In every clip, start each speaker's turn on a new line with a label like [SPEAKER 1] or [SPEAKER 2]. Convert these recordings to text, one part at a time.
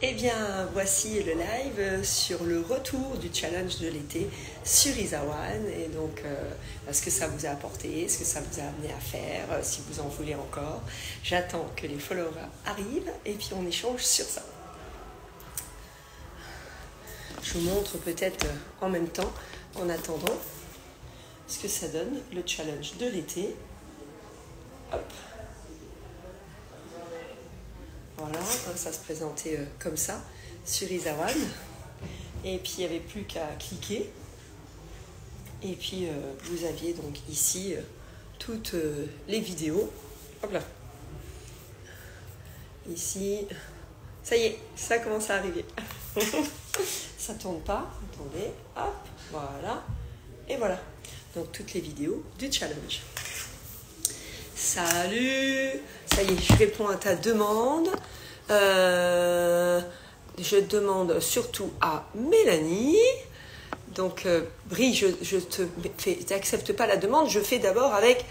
[SPEAKER 1] Eh bien, voici le live sur le retour du challenge de l'été sur Isawan. Et donc, ce que ça vous a apporté, ce que ça vous a amené à faire, si vous en voulez encore. J'attends que les followers arrivent et puis on échange sur ça. Je vous montre peut-être en même temps, en attendant, ce que ça donne, le challenge de l'été. Hop. Voilà, ça se présentait comme ça sur Isawan. Et puis il n'y avait plus qu'à cliquer. Et puis vous aviez donc ici toutes les vidéos. Hop là. Ici, ça y est, ça commence à arriver. Ça tourne pas, attendez, hop, voilà. Et voilà, donc toutes les vidéos du challenge. Salut, ça y est, je réponds à ta demande. Je demande surtout à Mélanie. Donc, Brie, je te fais, t'acceptes pas la demande, je fais d'abord avec.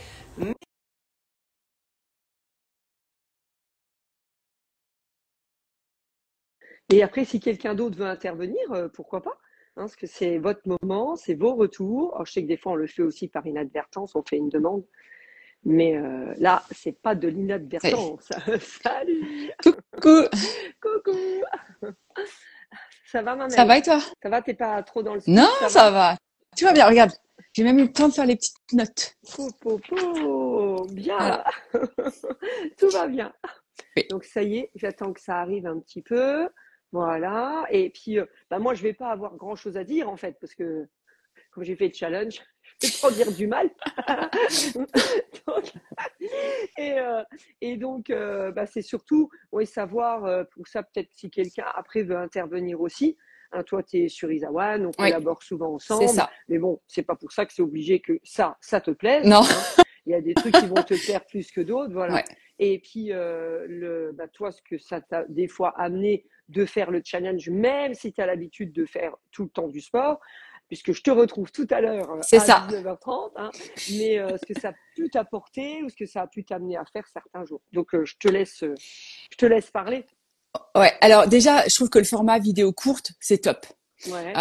[SPEAKER 1] Et après, si quelqu'un d'autre veut intervenir, pourquoi pas, hein, parce que c'est votre moment, c'est vos retours. Alors, je sais que des fois, on le fait aussi par inadvertance, on fait une demande. Mais là, c'est pas de l'inadvertance. Salut.
[SPEAKER 2] Coucou,
[SPEAKER 1] Coucou. Ça va, ma
[SPEAKER 2] ça
[SPEAKER 1] Mel?
[SPEAKER 2] va et toi?
[SPEAKER 1] Ça va, t'es pas trop dans le
[SPEAKER 2] Non,
[SPEAKER 1] speed, ça
[SPEAKER 2] ça
[SPEAKER 1] va?
[SPEAKER 2] va. Tu vas bien, regarde. J'ai même eu le temps de faire les petites notes.
[SPEAKER 1] Po, bien.
[SPEAKER 2] Voilà.
[SPEAKER 1] Tout va bien.
[SPEAKER 2] Oui.
[SPEAKER 1] Donc ça y est, j'attends que ça arrive un petit peu. Voilà. Et puis, moi, je vais pas avoir grand-chose à dire en fait, parce que comme j'ai fait le challenge, je vais pas en dire du mal. Donc, et, euh, et donc, c'est surtout, oui, savoir, pour ça, peut-être si quelqu'un après veut intervenir aussi. Hein, toi, tu es sur Isawan, on
[SPEAKER 2] Oui,
[SPEAKER 1] collabore souvent
[SPEAKER 2] c'est
[SPEAKER 1] ensemble,
[SPEAKER 2] ça.
[SPEAKER 1] mais bon, c'est pas pour ça que c'est obligé que ça te plaise.
[SPEAKER 2] Non.
[SPEAKER 1] Hein. Il y a des trucs qui vont te plaire plus que d'autres, voilà.
[SPEAKER 2] Ouais.
[SPEAKER 1] Et puis, toi, ce que ça t'a des fois amené de faire le challenge, même si tu as l'habitude de faire tout le temps du sport, puisque je te retrouve tout à l'heure
[SPEAKER 2] C'est
[SPEAKER 1] à
[SPEAKER 2] ça.
[SPEAKER 1] 19h30, hein, mais ce que ça a pu t'apporter ou ce que ça a pu t'amener à faire certains jours. Donc, je te laisse parler.
[SPEAKER 2] Ouais. Alors déjà, je trouve que le format vidéo courte, c'est top.
[SPEAKER 1] Ouais,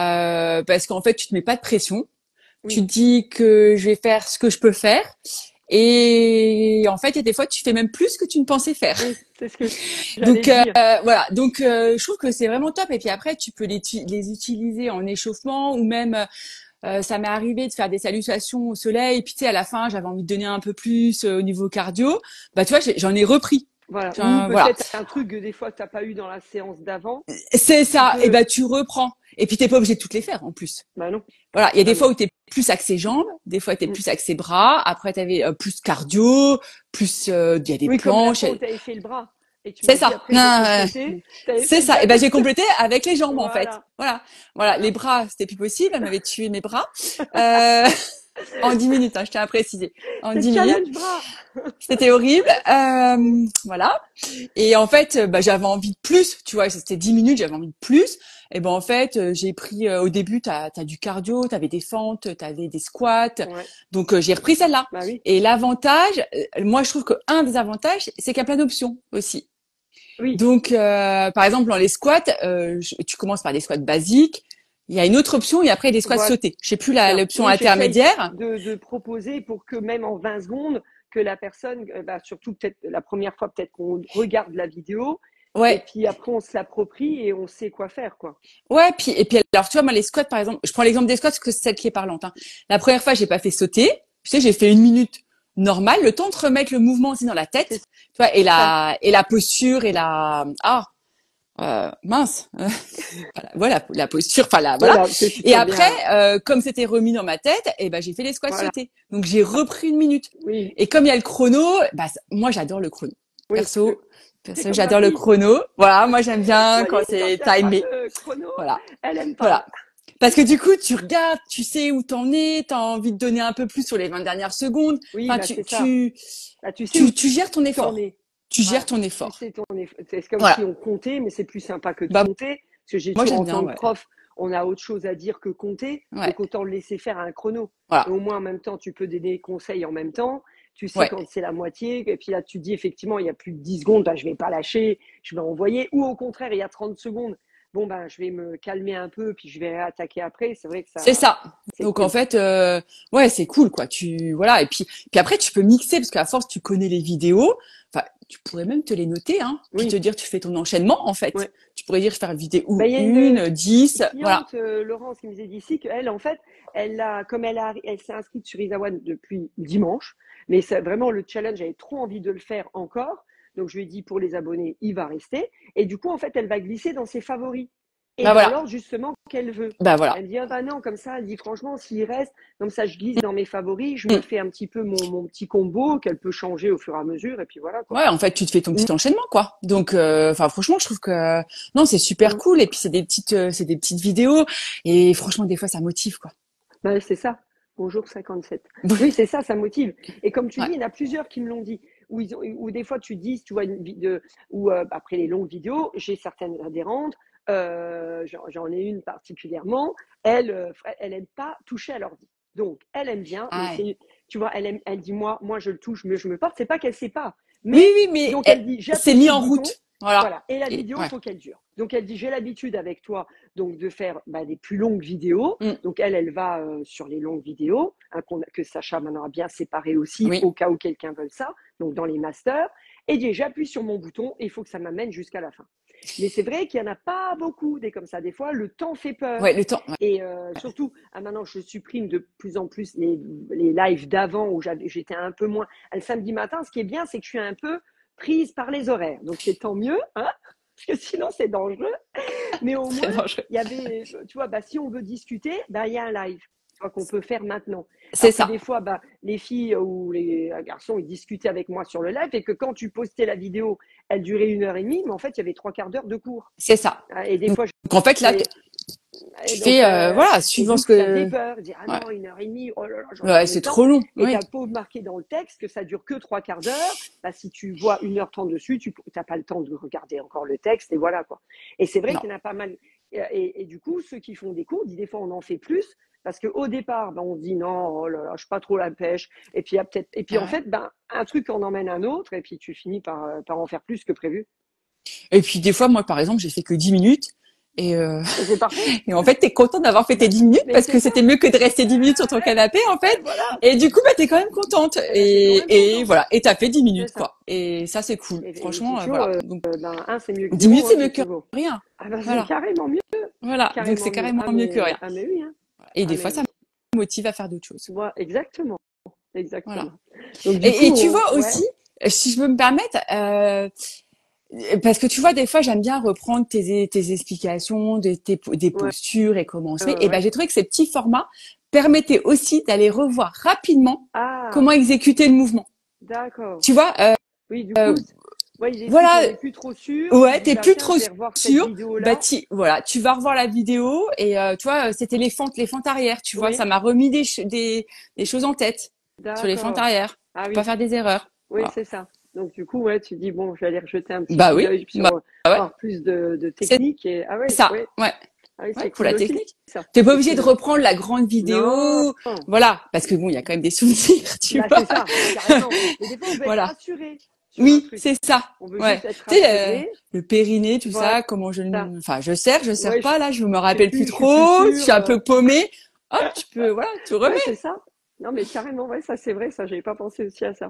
[SPEAKER 2] Parce qu'en fait, tu te mets pas de pression. Tu
[SPEAKER 1] oui,
[SPEAKER 2] te dis que je vais faire ce que je peux faire. Et en fait, il y a des fois, tu fais même plus que tu ne pensais faire.
[SPEAKER 1] oui, c'est ce que j'allais
[SPEAKER 2] Donc
[SPEAKER 1] dire.
[SPEAKER 2] voilà, donc je trouve que c'est vraiment top. Et puis après, tu peux les utiliser en échauffement ou même ça m'est arrivé de faire des salutations au soleil. Et puis tu sais, à la fin, j'avais envie de donner un peu plus au niveau cardio. Bah tu vois, j'en ai repris.
[SPEAKER 1] Voilà. Ou
[SPEAKER 2] Voilà,
[SPEAKER 1] peut-être un truc que des fois, tu n'as pas eu dans la séance d'avant.
[SPEAKER 2] c'est
[SPEAKER 1] Tu
[SPEAKER 2] ça. Et
[SPEAKER 1] peux.
[SPEAKER 2] ben tu reprends. Et puis t'es pas obligé de toutes les faire en plus.
[SPEAKER 1] Bah non,
[SPEAKER 2] Voilà, il y a
[SPEAKER 1] bah
[SPEAKER 2] des fois
[SPEAKER 1] non.
[SPEAKER 2] où t'es plus axé jambes, des fois t'es
[SPEAKER 1] Mm.
[SPEAKER 2] plus axé bras. Après t'avais plus cardio, plus il y a des
[SPEAKER 1] Oui, comme la
[SPEAKER 2] planches.
[SPEAKER 1] fois où tu avais fait le bras et tu
[SPEAKER 2] C'est
[SPEAKER 1] m'as dit
[SPEAKER 2] ça.
[SPEAKER 1] après j'ai complété, tu avais
[SPEAKER 2] C'est
[SPEAKER 1] fait le
[SPEAKER 2] ça.
[SPEAKER 1] bras
[SPEAKER 2] Et ben
[SPEAKER 1] comme
[SPEAKER 2] j'ai
[SPEAKER 1] ça.
[SPEAKER 2] complété avec les jambes en fait.
[SPEAKER 1] Voilà,
[SPEAKER 2] Voilà, voilà. Les
[SPEAKER 1] voilà.
[SPEAKER 2] bras, c'était plus possible. Elle m'avait tué mes bras euh, en 10 minutes. Hein, je tiens à préciser. En
[SPEAKER 1] C'est
[SPEAKER 2] 10 minutes,
[SPEAKER 1] challenge bras.
[SPEAKER 2] c'était horrible. Voilà. Et en fait, j'avais envie de plus. Tu vois, c'était 10 minutes, j'avais envie de plus. Et ben en fait, j'ai pris au début, t'as du cardio, t'avais des fentes, t'avais des squats.
[SPEAKER 1] Ouais,
[SPEAKER 2] Donc j'ai repris celle-là.
[SPEAKER 1] bah oui,
[SPEAKER 2] Et l'avantage, moi je trouve que un des avantages, c'est qu'il y a plein d'options aussi.
[SPEAKER 1] oui.
[SPEAKER 2] Donc, par exemple, dans les squats, tu commences par des squats basiques. Il y a une autre option et après des squats
[SPEAKER 1] Voilà.
[SPEAKER 2] sautés. Je sais plus
[SPEAKER 1] Ça.
[SPEAKER 2] l'option
[SPEAKER 1] Oui, j'essaye
[SPEAKER 2] intermédiaire.
[SPEAKER 1] de proposer pour que même en 20 secondes, que la personne, surtout peut-être la première fois, peut-être qu'on regarde la vidéo et
[SPEAKER 2] Ouais,
[SPEAKER 1] puis après on se l'approprie et on sait quoi faire, quoi.
[SPEAKER 2] ouais. Puis et puis alors tu vois moi les squats par exemple, je prends l'exemple des squats parce que c'est celle qui est parlante. Hein. La première fois j'ai pas fait sauter. Tu sais j'ai fait 1 minute normale, le temps de remettre le mouvement aussi dans la
[SPEAKER 1] C'est
[SPEAKER 2] tête. Tu vois
[SPEAKER 1] ça.
[SPEAKER 2] et la posture et la mince. Voilà la posture. Enfin là voilà.
[SPEAKER 1] Voilà, que tu
[SPEAKER 2] Et
[SPEAKER 1] sois
[SPEAKER 2] après,
[SPEAKER 1] bien.
[SPEAKER 2] comme c'était remis dans ma tête, et ben j'ai fait les squats
[SPEAKER 1] Voilà.
[SPEAKER 2] sautés. Donc j'ai repris 1 minute.
[SPEAKER 1] Oui,
[SPEAKER 2] Et comme il y a le chrono, moi j'adore le chrono.
[SPEAKER 1] oui.
[SPEAKER 2] Perso,
[SPEAKER 1] C'est
[SPEAKER 2] perso
[SPEAKER 1] comme ma
[SPEAKER 2] j'adore le
[SPEAKER 1] fille.
[SPEAKER 2] chrono. Voilà, moi j'aime bien quand
[SPEAKER 1] Pauline, quand
[SPEAKER 2] c'est
[SPEAKER 1] il n'y a pas
[SPEAKER 2] timé.
[SPEAKER 1] de chrono,
[SPEAKER 2] Voilà,
[SPEAKER 1] elle aime pas.
[SPEAKER 2] voilà. Parce que du coup, tu regardes, tu sais où t'en es, t'as envie de donner un peu plus sur les 20 dernières secondes.
[SPEAKER 1] Oui,
[SPEAKER 2] Enfin,
[SPEAKER 1] bah c'est ça. Là, tu sais où
[SPEAKER 2] tu gères ton
[SPEAKER 1] t'en
[SPEAKER 2] effort.
[SPEAKER 1] es.
[SPEAKER 2] Tu gères
[SPEAKER 1] Voilà.
[SPEAKER 2] ton
[SPEAKER 1] Tu
[SPEAKER 2] effort.
[SPEAKER 1] sais ton effort. C'est comme si
[SPEAKER 2] Voilà.
[SPEAKER 1] on comptait, mais c'est plus sympa que de
[SPEAKER 2] Bah,
[SPEAKER 1] compter. Parce que j'ai
[SPEAKER 2] moi
[SPEAKER 1] toujours
[SPEAKER 2] j'aime
[SPEAKER 1] en
[SPEAKER 2] bien,
[SPEAKER 1] tant que
[SPEAKER 2] ouais.
[SPEAKER 1] prof, on a autre chose à dire que compter.
[SPEAKER 2] Ouais.
[SPEAKER 1] Donc autant le laisser faire un chrono. Et
[SPEAKER 2] Voilà.
[SPEAKER 1] au moins en même temps, tu peux donner des conseils en même temps.
[SPEAKER 3] tu sais
[SPEAKER 2] Ouais.
[SPEAKER 3] quand c'est la moitié, et puis là, tu dis effectivement, il y a plus de 10 secondes, ben, je vais pas lâcher, je vais envoyer, ou au contraire, il y a 30 secondes, bon, ben, je vais me calmer un peu, puis je vais réattaquer après. C'est vrai que
[SPEAKER 2] C'est
[SPEAKER 3] ça,
[SPEAKER 2] ça.
[SPEAKER 3] c'est
[SPEAKER 2] Donc en
[SPEAKER 3] cool.
[SPEAKER 2] fait, ouais, c'est cool quoi. Voilà. Et puis après, tu peux mixer parce qu'à force, tu connais les vidéos. Enfin, tu pourrais même te les noter, hein. Puis te
[SPEAKER 3] Oui,
[SPEAKER 2] dire, tu fais ton enchaînement en fait.
[SPEAKER 3] ouais.
[SPEAKER 2] Tu pourrais dire, je vais faire
[SPEAKER 3] Ben,
[SPEAKER 2] vidéo
[SPEAKER 3] il y a une
[SPEAKER 2] 1, 10, voilà.
[SPEAKER 3] cliente, Laurence, qui me disait d'ici qu'elle, en fait, comme elle s'est inscrite sur Isawan depuis dimanche, mais c'est vraiment le challenge, elle avait trop envie de le faire encore. Donc, je lui ai dit pour les abonnés, il va rester. Et du coup, en fait, elle va glisser dans ses favoris et
[SPEAKER 2] Bah
[SPEAKER 3] dans
[SPEAKER 2] voilà.
[SPEAKER 3] l'ordre justement qu'elle veut.
[SPEAKER 2] Bah voilà.
[SPEAKER 3] Elle me dit, ah bah non, comme ça, elle dit, franchement, s'il reste, comme ça, je glisse dans mes favoris, je me
[SPEAKER 2] Mm.
[SPEAKER 3] fais un petit peu mon petit combo qu'elle peut changer au fur et à mesure, et puis voilà, quoi.
[SPEAKER 2] Ouais, en fait, tu te fais ton
[SPEAKER 3] Mm.
[SPEAKER 2] petit enchaînement quoi. Donc, enfin, franchement, je trouve que non, c'est super
[SPEAKER 3] Mm.
[SPEAKER 2] cool. Et puis c'est des petites vidéos. Et franchement, des fois, ça motive quoi.
[SPEAKER 3] Ben, c'est ça. Bonjour 57. Oui, c'est ça, ça motive. Et comme tu dis,
[SPEAKER 2] Ouais.
[SPEAKER 3] il y en a plusieurs qui me l'ont dit. Où des fois tu dis, tu vois une vidéo, ou après les longues vidéos, j'ai certaines adhérentes, j'en ai une particulièrement, elle aime pas toucher à l'ordi. Donc, elle aime bien, mais
[SPEAKER 2] Ah ouais.
[SPEAKER 3] tu vois, elle dit, moi je le touche, mais je me porte. C'est pas qu'elle sait pas.
[SPEAKER 2] Oui,
[SPEAKER 3] Mais,
[SPEAKER 2] oui, mais
[SPEAKER 3] donc elle dit,
[SPEAKER 2] c'est
[SPEAKER 3] j'appuie
[SPEAKER 2] mis
[SPEAKER 3] sur le
[SPEAKER 2] en
[SPEAKER 3] bouton,
[SPEAKER 2] route. Voilà.
[SPEAKER 3] voilà. Et la
[SPEAKER 2] Et
[SPEAKER 3] vidéo, il
[SPEAKER 2] ouais.
[SPEAKER 3] faut qu'elle dure. Donc elle dit, j'ai l'habitude avec toi donc de faire des plus longues vidéos.
[SPEAKER 2] Mm.
[SPEAKER 3] Donc elle va sur les longues vidéos, hein, que Sacha maintenant a bien séparé aussi
[SPEAKER 2] Oui.
[SPEAKER 3] au cas où quelqu'un veut ça, donc dans les masters. Et dit, j'appuie sur mon bouton et il faut que ça m'amène jusqu'à la fin. Mais c'est vrai qu'il n'y en a pas beaucoup des comme ça. Des fois, le temps fait peur.
[SPEAKER 2] Ouais, le temps. Ouais.
[SPEAKER 3] Et surtout, maintenant, je supprime de plus en plus les lives d'avant où j'étais un peu moins. Le samedi matin, ce qui est bien, c'est que je suis un peu prise par les horaires. Donc c'est tant mieux, hein, parce que sinon c'est dangereux. Mais au
[SPEAKER 2] C'est
[SPEAKER 3] moins,
[SPEAKER 2] dangereux.
[SPEAKER 3] il y avait, tu vois, si on veut discuter, il y a un live qu'on peut faire maintenant.
[SPEAKER 2] C'est
[SPEAKER 3] Alors que
[SPEAKER 2] ça.
[SPEAKER 3] des fois, les filles ou les garçons, ils discutaient avec moi sur le live et que quand tu postais la vidéo, elle durait 1 heure et demie, mais en fait, il y avait 3 quarts d'heure de cours.
[SPEAKER 2] C'est ça.
[SPEAKER 3] Et des
[SPEAKER 2] Donc
[SPEAKER 3] fois,
[SPEAKER 2] en fait là,
[SPEAKER 3] j'avais.
[SPEAKER 2] tu
[SPEAKER 3] Et donc,
[SPEAKER 2] fais voilà,
[SPEAKER 3] et
[SPEAKER 2] suivant
[SPEAKER 3] donc,
[SPEAKER 2] ce
[SPEAKER 3] ça faisait
[SPEAKER 2] que.
[SPEAKER 3] peur. Dire, ah
[SPEAKER 2] Ouais.
[SPEAKER 3] non, 1 heure et demie, oh là là, j'aurais
[SPEAKER 2] Ouais,
[SPEAKER 3] jamais
[SPEAKER 2] c'est
[SPEAKER 3] le temps.
[SPEAKER 2] trop long.
[SPEAKER 3] Et tu
[SPEAKER 2] Oui.
[SPEAKER 3] as beau marquer dans le texte que ça dure que 3 quarts d'heure, si tu vois 1 heure 30 dessus, tu n'as pas le temps de regarder encore le texte, et voilà quoi. Et c'est vrai
[SPEAKER 2] Non.
[SPEAKER 3] qu'il y en a pas mal. Et du coup, ceux qui font des cours, des fois on en fait plus, parce qu'au départ, on se dit non, oh là là, je suis pas trop la pêche. Et puis, et puis en
[SPEAKER 2] Ouais.
[SPEAKER 3] fait, un truc en emmène un autre, et puis tu finis par en faire plus que prévu.
[SPEAKER 2] Et puis des fois, moi par exemple, j'ai fait que 10 minutes. Et,
[SPEAKER 3] Et c'est parfait.
[SPEAKER 2] et en fait, t'es content d'avoir fait tes 10 minutes
[SPEAKER 3] Mais
[SPEAKER 2] parce
[SPEAKER 3] c'est
[SPEAKER 2] que
[SPEAKER 3] ça.
[SPEAKER 2] c'était mieux que de rester 10 minutes sur ton canapé, en fait.
[SPEAKER 3] Voilà.
[SPEAKER 2] Et du coup, t'es quand même contente.
[SPEAKER 3] Et ben, t'es quand même
[SPEAKER 2] Et
[SPEAKER 3] content.
[SPEAKER 2] voilà. Et t'as fait 10
[SPEAKER 3] C'est
[SPEAKER 2] minutes,
[SPEAKER 3] ça.
[SPEAKER 2] quoi. Et ça, c'est cool.
[SPEAKER 3] Et je dis
[SPEAKER 2] Franchement,
[SPEAKER 3] toujours,
[SPEAKER 2] voilà. Donc,
[SPEAKER 3] c'est mieux que
[SPEAKER 2] 10 minutes,
[SPEAKER 3] zéro,
[SPEAKER 2] c'est
[SPEAKER 3] je
[SPEAKER 2] mieux
[SPEAKER 3] dis
[SPEAKER 2] que
[SPEAKER 3] toujours.
[SPEAKER 2] rien.
[SPEAKER 3] Ah ben, c'est
[SPEAKER 2] Voilà.
[SPEAKER 3] carrément mieux,
[SPEAKER 2] Voilà. Donc, c'est
[SPEAKER 3] carrément mieux.
[SPEAKER 2] carrément mieux que rien.
[SPEAKER 3] Mais oui, hein.
[SPEAKER 2] Et
[SPEAKER 3] Ah
[SPEAKER 2] des
[SPEAKER 3] mais
[SPEAKER 2] fois, ça
[SPEAKER 3] oui.
[SPEAKER 2] me motive à faire d'autres choses.
[SPEAKER 3] Moi, exactement,
[SPEAKER 2] Voilà.
[SPEAKER 3] exactement. Donc du
[SPEAKER 2] Et
[SPEAKER 3] coup,
[SPEAKER 2] tu vois
[SPEAKER 3] ouais,
[SPEAKER 2] aussi, si je peux me permettre, parce que tu vois, des fois, j'aime bien reprendre tes explications, des
[SPEAKER 3] ouais,
[SPEAKER 2] postures et comment on se
[SPEAKER 3] ouais,
[SPEAKER 2] fait. Et ben,
[SPEAKER 3] ouais.
[SPEAKER 2] j'ai trouvé que ces petits formats permettaient aussi d'aller revoir rapidement
[SPEAKER 3] Ah,
[SPEAKER 2] comment exécuter le mouvement.
[SPEAKER 3] d'accord.
[SPEAKER 2] Tu vois,
[SPEAKER 3] Oui, du coup, ouais, il est plus,
[SPEAKER 2] voilà,
[SPEAKER 3] on n'est plus trop sûr. Tu
[SPEAKER 2] ouais,
[SPEAKER 3] dis,
[SPEAKER 2] t'es
[SPEAKER 3] bah
[SPEAKER 2] plus
[SPEAKER 3] tiens,
[SPEAKER 2] trop
[SPEAKER 3] je vais revoir cette
[SPEAKER 2] sûr. Bah,
[SPEAKER 3] vidéo-là.
[SPEAKER 2] voilà, tu vas revoir la vidéo et tu vois, c'était les fentes arrière. Tu vois,
[SPEAKER 3] Oui,
[SPEAKER 2] ça m'a remis des choses en tête sur les fentes
[SPEAKER 3] d'accord.
[SPEAKER 2] arrière
[SPEAKER 3] Ah
[SPEAKER 2] pour pas
[SPEAKER 3] oui,
[SPEAKER 2] faire des erreurs.
[SPEAKER 3] oui,
[SPEAKER 2] Voilà.
[SPEAKER 3] c'est ça. Donc du coup, ouais, tu dis, bon, je vais aller rejeter un petit
[SPEAKER 2] Bah
[SPEAKER 3] coup
[SPEAKER 2] oui,
[SPEAKER 3] d'œil
[SPEAKER 2] bah
[SPEAKER 3] sur
[SPEAKER 2] ouais,
[SPEAKER 3] avoir plus de
[SPEAKER 2] c'est
[SPEAKER 3] technique. Et ah oui,
[SPEAKER 2] ça.
[SPEAKER 3] oui,
[SPEAKER 2] Ouais.
[SPEAKER 3] ah oui,
[SPEAKER 2] Ouais,
[SPEAKER 3] c'est
[SPEAKER 2] faut
[SPEAKER 3] cool
[SPEAKER 2] la
[SPEAKER 3] aussi,
[SPEAKER 2] technique.
[SPEAKER 3] ça.
[SPEAKER 2] T'es pas
[SPEAKER 3] C'est
[SPEAKER 2] obligé de
[SPEAKER 3] cool.
[SPEAKER 2] reprendre la grande
[SPEAKER 3] Non,
[SPEAKER 2] vidéo, voilà, parce que bon, il y a quand même des souvenirs, tu
[SPEAKER 3] c'est
[SPEAKER 2] vois.
[SPEAKER 3] ça, carrément. Mais des fois, on veut être
[SPEAKER 2] Voilà.
[SPEAKER 3] rassuré sur un
[SPEAKER 2] Oui,
[SPEAKER 3] truc.
[SPEAKER 2] c'est ça.
[SPEAKER 3] On veut
[SPEAKER 2] Ouais.
[SPEAKER 3] juste être
[SPEAKER 2] Tu sais,
[SPEAKER 3] rassuré.
[SPEAKER 2] le périnée, tout
[SPEAKER 3] Voilà.
[SPEAKER 2] ça, enfin, je sers
[SPEAKER 3] Ouais,
[SPEAKER 2] pas là, je me
[SPEAKER 3] je sais
[SPEAKER 2] rappelle plus
[SPEAKER 3] plus, je suis plus
[SPEAKER 2] trop, je suis
[SPEAKER 3] sûre.
[SPEAKER 2] un peu paumée. Hop, tu peux, voilà, tu remets.
[SPEAKER 3] Ouais, c'est ça. Non, mais carrément, ouais, ça c'est vrai, ça, j'avais pas pensé aussi à ça.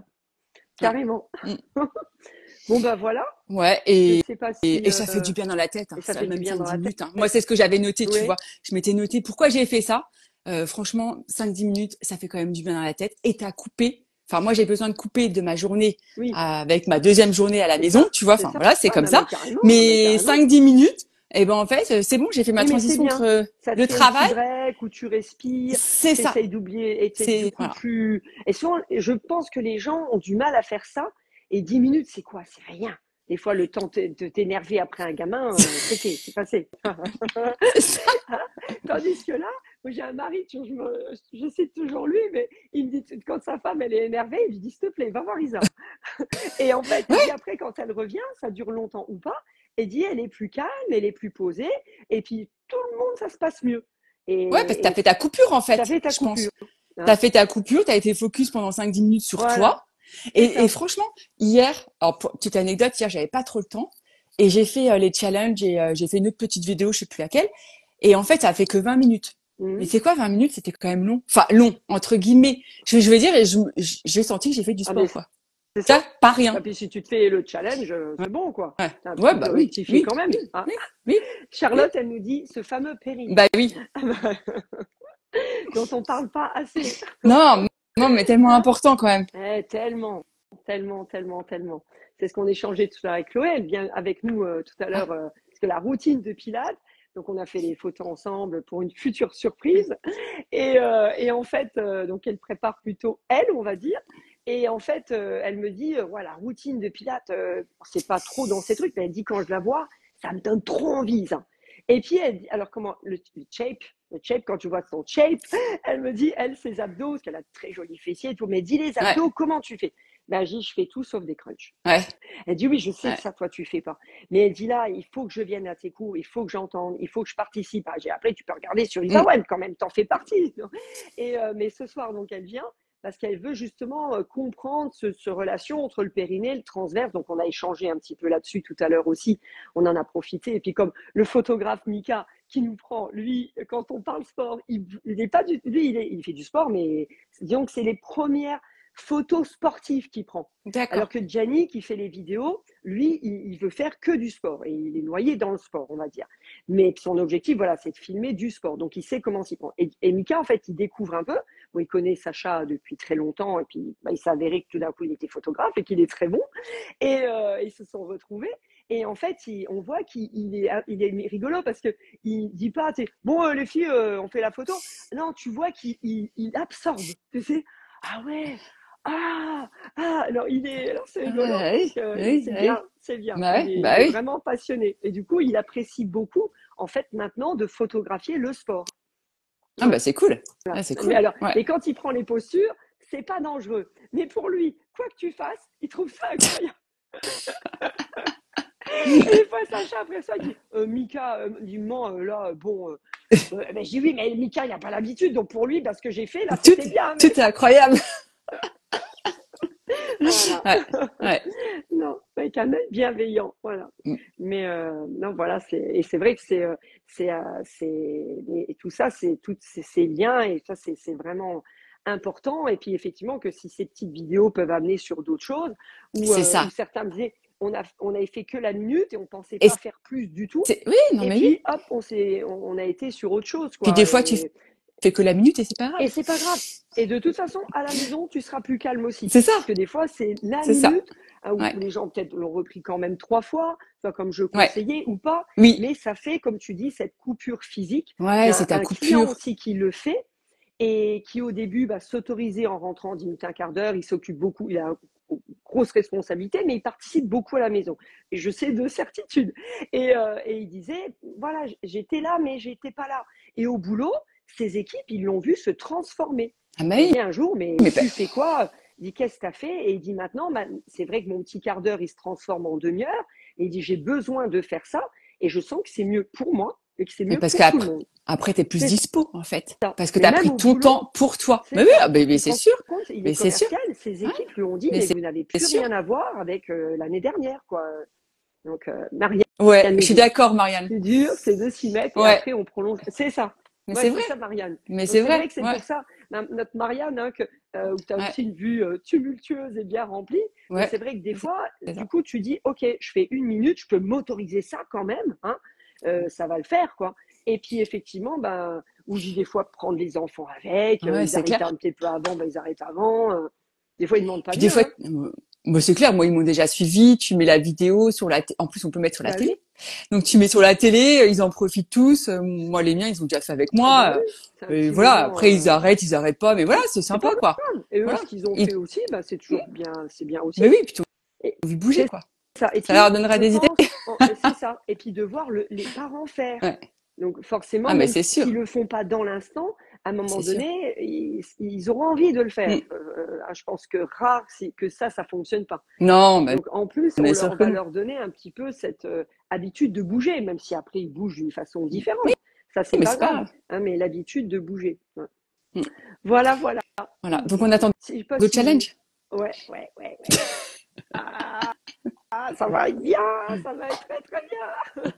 [SPEAKER 2] Ouais.
[SPEAKER 3] Carrément.
[SPEAKER 2] Mm.
[SPEAKER 3] Bon, bah voilà.
[SPEAKER 2] Ouais,
[SPEAKER 3] Je sais pas si.
[SPEAKER 2] et ça fait du bien dans la tête, hein,
[SPEAKER 3] Et ça
[SPEAKER 2] ça,
[SPEAKER 3] fait du
[SPEAKER 2] même
[SPEAKER 3] bien dans
[SPEAKER 2] 5-10
[SPEAKER 3] la tête.
[SPEAKER 2] minutes. Hein. Moi, c'est ce que j'avais noté, tu
[SPEAKER 3] Oui,
[SPEAKER 2] vois. Je m'étais noté pourquoi j'ai fait ça. Franchement, 5-10 minutes, ça fait quand même du bien dans la tête. Et t'as coupé. Enfin, moi, j'ai besoin de couper de ma journée
[SPEAKER 3] oui,
[SPEAKER 2] avec ma deuxième journée à la
[SPEAKER 3] c'est
[SPEAKER 2] maison,
[SPEAKER 3] ça.
[SPEAKER 2] tu vois.
[SPEAKER 3] C'est
[SPEAKER 2] Enfin,
[SPEAKER 3] ça.
[SPEAKER 2] voilà, c'est
[SPEAKER 3] Ah,
[SPEAKER 2] comme
[SPEAKER 3] non,
[SPEAKER 2] ça.
[SPEAKER 3] mais
[SPEAKER 2] Mais
[SPEAKER 3] carrément.
[SPEAKER 2] 5-10 minutes, et ben en fait, c'est bon, j'ai fait ma
[SPEAKER 3] Oui, mais c'est
[SPEAKER 2] transition
[SPEAKER 3] bien.
[SPEAKER 2] entre
[SPEAKER 3] Ça te
[SPEAKER 2] le
[SPEAKER 3] fait un petit
[SPEAKER 2] travail,
[SPEAKER 3] break où tu respires,
[SPEAKER 2] c'est ça.
[SPEAKER 3] t'essayes d'oublier et t'es du
[SPEAKER 2] C'est
[SPEAKER 3] coup
[SPEAKER 2] voilà.
[SPEAKER 3] plus. Et souvent, je pense que les gens ont du mal à faire ça. Et 10 minutes, c'est quoi? C'est rien. Des fois, le temps de t'énerver après un gamin, c'est fait, c'est passé.
[SPEAKER 2] C'est ça.
[SPEAKER 3] Tandis que là, moi j'ai un mari, je cite toujours lui, mais il me dit, quand sa femme elle est énervée, il lui dit, s'il te plaît, va voir Isa. Et en fait, il dit,
[SPEAKER 2] Ouais,
[SPEAKER 3] après, quand elle revient, ça dure longtemps ou pas, et dit, elle est plus calme, elle est plus posée, et puis tout le monde, ça se passe mieux.
[SPEAKER 2] ouais, parce que t'as
[SPEAKER 3] Et
[SPEAKER 2] fait ta coupure en
[SPEAKER 3] t'as
[SPEAKER 2] fait,
[SPEAKER 3] fait ta
[SPEAKER 2] je pense.
[SPEAKER 3] coupure. Hein.
[SPEAKER 2] T'as fait ta coupure, t'as été focus pendant 5-10 minutes sur
[SPEAKER 3] Voilà.
[SPEAKER 2] toi.
[SPEAKER 3] C'est
[SPEAKER 2] Et
[SPEAKER 3] ça.
[SPEAKER 2] franchement, hier, alors petite anecdote, hier, j'avais pas trop le temps et j'ai fait les challenges et j'ai fait une autre petite vidéo, je sais plus laquelle. Et en fait, ça a fait que 20 minutes. Mais
[SPEAKER 3] Mhm.
[SPEAKER 2] c'est quoi, 20 minutes, c'était quand même long. Enfin, long, entre guillemets. Je veux dire, et j'ai senti que j'ai fait du
[SPEAKER 3] Ah, mais
[SPEAKER 2] sport, quoi.
[SPEAKER 3] c'est ça.
[SPEAKER 2] Ça, pas
[SPEAKER 3] Et
[SPEAKER 2] rien.
[SPEAKER 3] puis si tu te fais le challenge,
[SPEAKER 2] Ouais,
[SPEAKER 3] c'est bon, quoi.
[SPEAKER 2] ouais.
[SPEAKER 3] T'as un
[SPEAKER 2] Ouais,
[SPEAKER 3] truc de
[SPEAKER 2] bah oui,
[SPEAKER 3] rectifier
[SPEAKER 2] oui,
[SPEAKER 3] quand même,
[SPEAKER 2] oui,
[SPEAKER 3] hein.
[SPEAKER 2] oui, oui, oui.
[SPEAKER 3] Charlotte, elle nous dit ce fameux
[SPEAKER 2] Bah
[SPEAKER 3] périnée
[SPEAKER 2] oui.
[SPEAKER 3] dont on parle pas assez.
[SPEAKER 2] Non, non, mais tellement
[SPEAKER 3] Hein.
[SPEAKER 2] important quand même.
[SPEAKER 3] Tellement, tellement, tellement, tellement. C'est ce qu'on échangeait tout à l'heure avec Chloé, elle vient avec nous tout à
[SPEAKER 2] Ah,
[SPEAKER 3] l'heure, parce que la routine de Pilates, donc on a fait les photos ensemble pour une future surprise. Et en fait, donc elle prépare plutôt elle, on va dire. Et en fait, elle me dit, voilà, routine de Pilates, c'est pas trop dans ces trucs, mais elle dit quand je la vois, ça me donne trop envie, ça. Et puis elle dit, alors comment, le shape, quand tu vois son shape, elle me dit, elle, ses abdos, parce qu'elle a de très jolis fessiers et tout, mais dis les
[SPEAKER 2] ouais,
[SPEAKER 3] abdos, comment tu fais? Ben, je dis, je fais tout sauf des crunchs.
[SPEAKER 2] ouais,
[SPEAKER 3] Elle dit, oui, je sais que
[SPEAKER 2] ouais.
[SPEAKER 3] ça, toi, tu fais pas. Mais elle dit, là, il faut que je vienne à tes cours, il faut que j'entende, il faut que je participe. Ah, après, tu peux regarder sur
[SPEAKER 2] Mm.
[SPEAKER 3] Isawan quand même, t'en fais partie. Mais ce soir, donc, elle vient parce qu'elle veut justement comprendre ce relation entre le périnée et le transverse. Donc, on a échangé un petit peu là-dessus tout à l'heure aussi. On en a profité. Et puis, comme le photographe Mika qui nous prend, lui, quand on parle sport, il est pas du, lui, il fait du sport, mais disons que c'est les premières photos sportives qu'il prend. Alors
[SPEAKER 2] D'accord.
[SPEAKER 3] que Gianni, qui fait les vidéos, lui, il veut faire que du sport. Et il est noyé dans le sport, on va dire. Mais son objectif, voilà, c'est de filmer du sport. Donc, il sait comment s'y prendre. Et Mika, en fait, il découvre un peu. Bon, il connaît Sacha depuis très longtemps. Et puis, bah, il s'est avéré que tout d'un coup, il était photographe et qu'il est très bon. Et ils se sont retrouvés. Et en fait, on voit qu'il est rigolo parce que il dit pas, bon, les filles, on fait la photo. Non, tu vois qu'il absorbe. Tu sais, ah ouais, alors alors c'est rigolo
[SPEAKER 2] Ah,
[SPEAKER 3] parce
[SPEAKER 2] oui,
[SPEAKER 3] que
[SPEAKER 2] oui,
[SPEAKER 3] c'est bien,
[SPEAKER 2] oui.
[SPEAKER 3] c'est bien.
[SPEAKER 2] Bah ouais,
[SPEAKER 3] Il
[SPEAKER 2] bah
[SPEAKER 3] est
[SPEAKER 2] oui.
[SPEAKER 3] vraiment passionné et du coup il apprécie beaucoup en fait maintenant de photographier le sport.
[SPEAKER 2] Ah bah
[SPEAKER 3] Voilà.
[SPEAKER 2] c'est cool. Ah, c'est
[SPEAKER 3] Mais
[SPEAKER 2] cool.
[SPEAKER 3] alors,
[SPEAKER 2] Ouais.
[SPEAKER 3] et quand il prend les postures, c'est pas dangereux. Mais pour lui, quoi que tu fasses, il trouve ça incroyable. Et des fois, Sacha, après ça, il dit Mika, il ment là, bon. Ben, je dis oui, mais Mika, il n'a pas l'habitude. Donc pour lui, parce que j'ai fait là,
[SPEAKER 2] Tout,
[SPEAKER 3] c'était bien.
[SPEAKER 2] tout est incroyable.
[SPEAKER 3] Voilà.
[SPEAKER 2] Ouais, ouais.
[SPEAKER 3] Non, avec un œil bienveillant, voilà.
[SPEAKER 2] Mm.
[SPEAKER 3] Mais non, voilà, et c'est vrai que et tout ça, c'est tous ces liens, et ça, c'est vraiment important. Et puis effectivement, que si ces petites vidéos peuvent amener sur d'autres choses,
[SPEAKER 2] C'est
[SPEAKER 3] ou
[SPEAKER 2] ça.
[SPEAKER 3] certains me disaient, on avait fait que la minute et on pensait
[SPEAKER 2] Et
[SPEAKER 3] pas faire plus du tout.
[SPEAKER 2] oui, non
[SPEAKER 3] Et
[SPEAKER 2] mais oui.
[SPEAKER 3] puis hop, on a été sur autre chose,
[SPEAKER 2] Puis
[SPEAKER 3] quoi.
[SPEAKER 2] des fois tu fais que la minute et c'est pas grave.
[SPEAKER 3] Et c'est pas grave. Et de toute façon, à la maison, tu seras plus calme aussi.
[SPEAKER 2] C'est ça,
[SPEAKER 3] Parce que des fois, c'est la
[SPEAKER 2] c'est ça.
[SPEAKER 3] minute, hein, où
[SPEAKER 2] Ouais,
[SPEAKER 3] les gens peut-être l'ont repris quand même 3 fois, soit comme je
[SPEAKER 2] ouais,
[SPEAKER 3] conseillais ou pas.
[SPEAKER 2] oui.
[SPEAKER 3] Mais ça fait, comme tu dis, cette coupure physique. Il
[SPEAKER 2] Ouais,
[SPEAKER 3] y
[SPEAKER 2] c'est
[SPEAKER 3] a
[SPEAKER 2] ta
[SPEAKER 3] un client
[SPEAKER 2] coupure.
[SPEAKER 3] aussi qui le fait et qui au début va s'autoriser en rentrant 10 minutes, un quart d'heure. Il s'occupe beaucoup, il a une grosse responsabilité, mais il participe beaucoup à la maison. Et je sais de certitude. Et il disait, voilà, j'étais là, mais j'étais pas là. Et au boulot, ses équipes, ils l'ont vu se transformer.
[SPEAKER 2] Ah bah
[SPEAKER 3] Je
[SPEAKER 2] oui.
[SPEAKER 3] dis un jour, mais
[SPEAKER 2] Mais
[SPEAKER 3] tu fais quoi? Il dit, qu'est-ce que tu as fait? Et il dit, maintenant, c'est vrai que mon petit quart d'heure, il se transforme en demi-heure. Et il dit, j'ai besoin de faire ça. Et je sens que c'est mieux pour moi et que c'est
[SPEAKER 2] mais
[SPEAKER 3] mieux
[SPEAKER 2] parce
[SPEAKER 3] pour tout le
[SPEAKER 2] qu'après,
[SPEAKER 3] monde.
[SPEAKER 2] après t'es plus
[SPEAKER 3] C'est
[SPEAKER 2] dispo en fait.
[SPEAKER 3] ça.
[SPEAKER 2] Parce que
[SPEAKER 3] Mais
[SPEAKER 2] t'as
[SPEAKER 3] même
[SPEAKER 2] pris
[SPEAKER 3] au
[SPEAKER 2] ton
[SPEAKER 3] boulot,
[SPEAKER 2] temps pour toi.
[SPEAKER 3] c'est
[SPEAKER 2] Mais oui,
[SPEAKER 3] ça.
[SPEAKER 2] ah, mais
[SPEAKER 3] Tu te
[SPEAKER 2] c'est
[SPEAKER 3] rends
[SPEAKER 2] sûr.
[SPEAKER 3] compte, il est
[SPEAKER 2] Mais c'est sûr.
[SPEAKER 3] commercial, ses
[SPEAKER 2] Hein.
[SPEAKER 3] équipes lui ont dit,
[SPEAKER 2] Mais
[SPEAKER 3] mais vous n'avez
[SPEAKER 2] c'est
[SPEAKER 3] plus
[SPEAKER 2] sûr.
[SPEAKER 3] rien à voir avec l'année dernière, quoi. Donc, Marianne
[SPEAKER 2] Ouais, je
[SPEAKER 3] nous
[SPEAKER 2] suis
[SPEAKER 3] dit,
[SPEAKER 2] d'accord, Marianne.
[SPEAKER 3] c'est dur, c'est de s'y mettre et
[SPEAKER 2] Ouais,
[SPEAKER 3] après on prolonge. C'est ça.
[SPEAKER 2] mais
[SPEAKER 3] Ouais,
[SPEAKER 2] c'est
[SPEAKER 3] c'est
[SPEAKER 2] vrai.
[SPEAKER 3] ça, Marianne.
[SPEAKER 2] Mais
[SPEAKER 3] Donc
[SPEAKER 2] c'est
[SPEAKER 3] c'est
[SPEAKER 2] vrai.
[SPEAKER 3] vrai que c'est
[SPEAKER 2] Ouais,
[SPEAKER 3] pour ça, notre Marianne, hein, où tu as
[SPEAKER 2] ouais,
[SPEAKER 3] aussi une vue tumultueuse et bien remplie. Donc
[SPEAKER 2] ouais.
[SPEAKER 3] c'est vrai que des fois,
[SPEAKER 2] C'est
[SPEAKER 3] du
[SPEAKER 2] ça.
[SPEAKER 3] coup, tu dis, OK, je fais 1 minute, je peux m'autoriser ça quand même, hein, ça va le faire, quoi. Et puis effectivement, ben, où je dis des fois prendre les enfants avec,
[SPEAKER 2] Ouais,
[SPEAKER 3] ils
[SPEAKER 2] c'est
[SPEAKER 3] arrêtent
[SPEAKER 2] clair.
[SPEAKER 3] un petit peu avant, ben, ils arrêtent avant. Des fois, ils ne demandent pas
[SPEAKER 2] Puis des
[SPEAKER 3] mieux,
[SPEAKER 2] fois,
[SPEAKER 3] hein.
[SPEAKER 2] moi c'est clair, moi ils m'ont déjà suivi, tu mets la vidéo sur en plus on peut mettre sur la
[SPEAKER 3] Bah
[SPEAKER 2] télé.
[SPEAKER 3] oui,
[SPEAKER 2] Donc tu mets sur la télé, ils en profitent tous. Moi les miens, ils ont déjà fait avec
[SPEAKER 3] ah bah
[SPEAKER 2] moi.
[SPEAKER 3] oui, c'est un
[SPEAKER 2] Et
[SPEAKER 3] petit
[SPEAKER 2] voilà,
[SPEAKER 3] moment.
[SPEAKER 2] après ils arrêtent pas, mais voilà, c'est
[SPEAKER 3] C'est pas
[SPEAKER 2] sympa quoi.
[SPEAKER 3] grave. Et eux,
[SPEAKER 2] Voilà.
[SPEAKER 3] ce qu'ils ont
[SPEAKER 2] Et,
[SPEAKER 3] fait aussi, bah, c'est toujours bien, c'est bien aussi.
[SPEAKER 2] mais oui, puis
[SPEAKER 3] Et
[SPEAKER 2] envie de bouger
[SPEAKER 3] c'est
[SPEAKER 2] quoi.
[SPEAKER 3] ça. Et
[SPEAKER 2] Ça leur
[SPEAKER 3] puis,
[SPEAKER 2] donnera
[SPEAKER 3] je
[SPEAKER 2] des idées.
[SPEAKER 3] pense, c'est ça. Et puis de voir les parents faire.
[SPEAKER 2] Ouais.
[SPEAKER 3] Donc forcément,
[SPEAKER 2] Ah mais
[SPEAKER 3] même
[SPEAKER 2] c'est
[SPEAKER 3] s'ils
[SPEAKER 2] sûr,
[SPEAKER 3] le font pas dans l'instant, à un moment
[SPEAKER 2] c'est sûr.
[SPEAKER 3] donné, ils auront envie de le faire.
[SPEAKER 2] Mm.
[SPEAKER 3] Je pense que rare, c'est que ça fonctionne pas.
[SPEAKER 2] Non,
[SPEAKER 3] Donc en plus,
[SPEAKER 2] mais
[SPEAKER 3] on
[SPEAKER 2] sûr que
[SPEAKER 3] va
[SPEAKER 2] non.
[SPEAKER 3] leur donner un petit peu cette habitude de bouger, même si après ils bougent d'une façon différente. Ça, c'est
[SPEAKER 2] Mais
[SPEAKER 3] pas
[SPEAKER 2] c'est pas
[SPEAKER 3] grave,
[SPEAKER 2] grave.
[SPEAKER 3] hein, mais l'habitude de bouger. Ouais.
[SPEAKER 2] Mm.
[SPEAKER 3] Voilà, voilà.
[SPEAKER 2] Voilà. Donc on attend
[SPEAKER 3] Je sais pas
[SPEAKER 2] d'autres
[SPEAKER 3] si
[SPEAKER 2] challenges.
[SPEAKER 3] Ouais, ouais, ouais, ouais. Ah, ça va être bien, ça va être très très bien.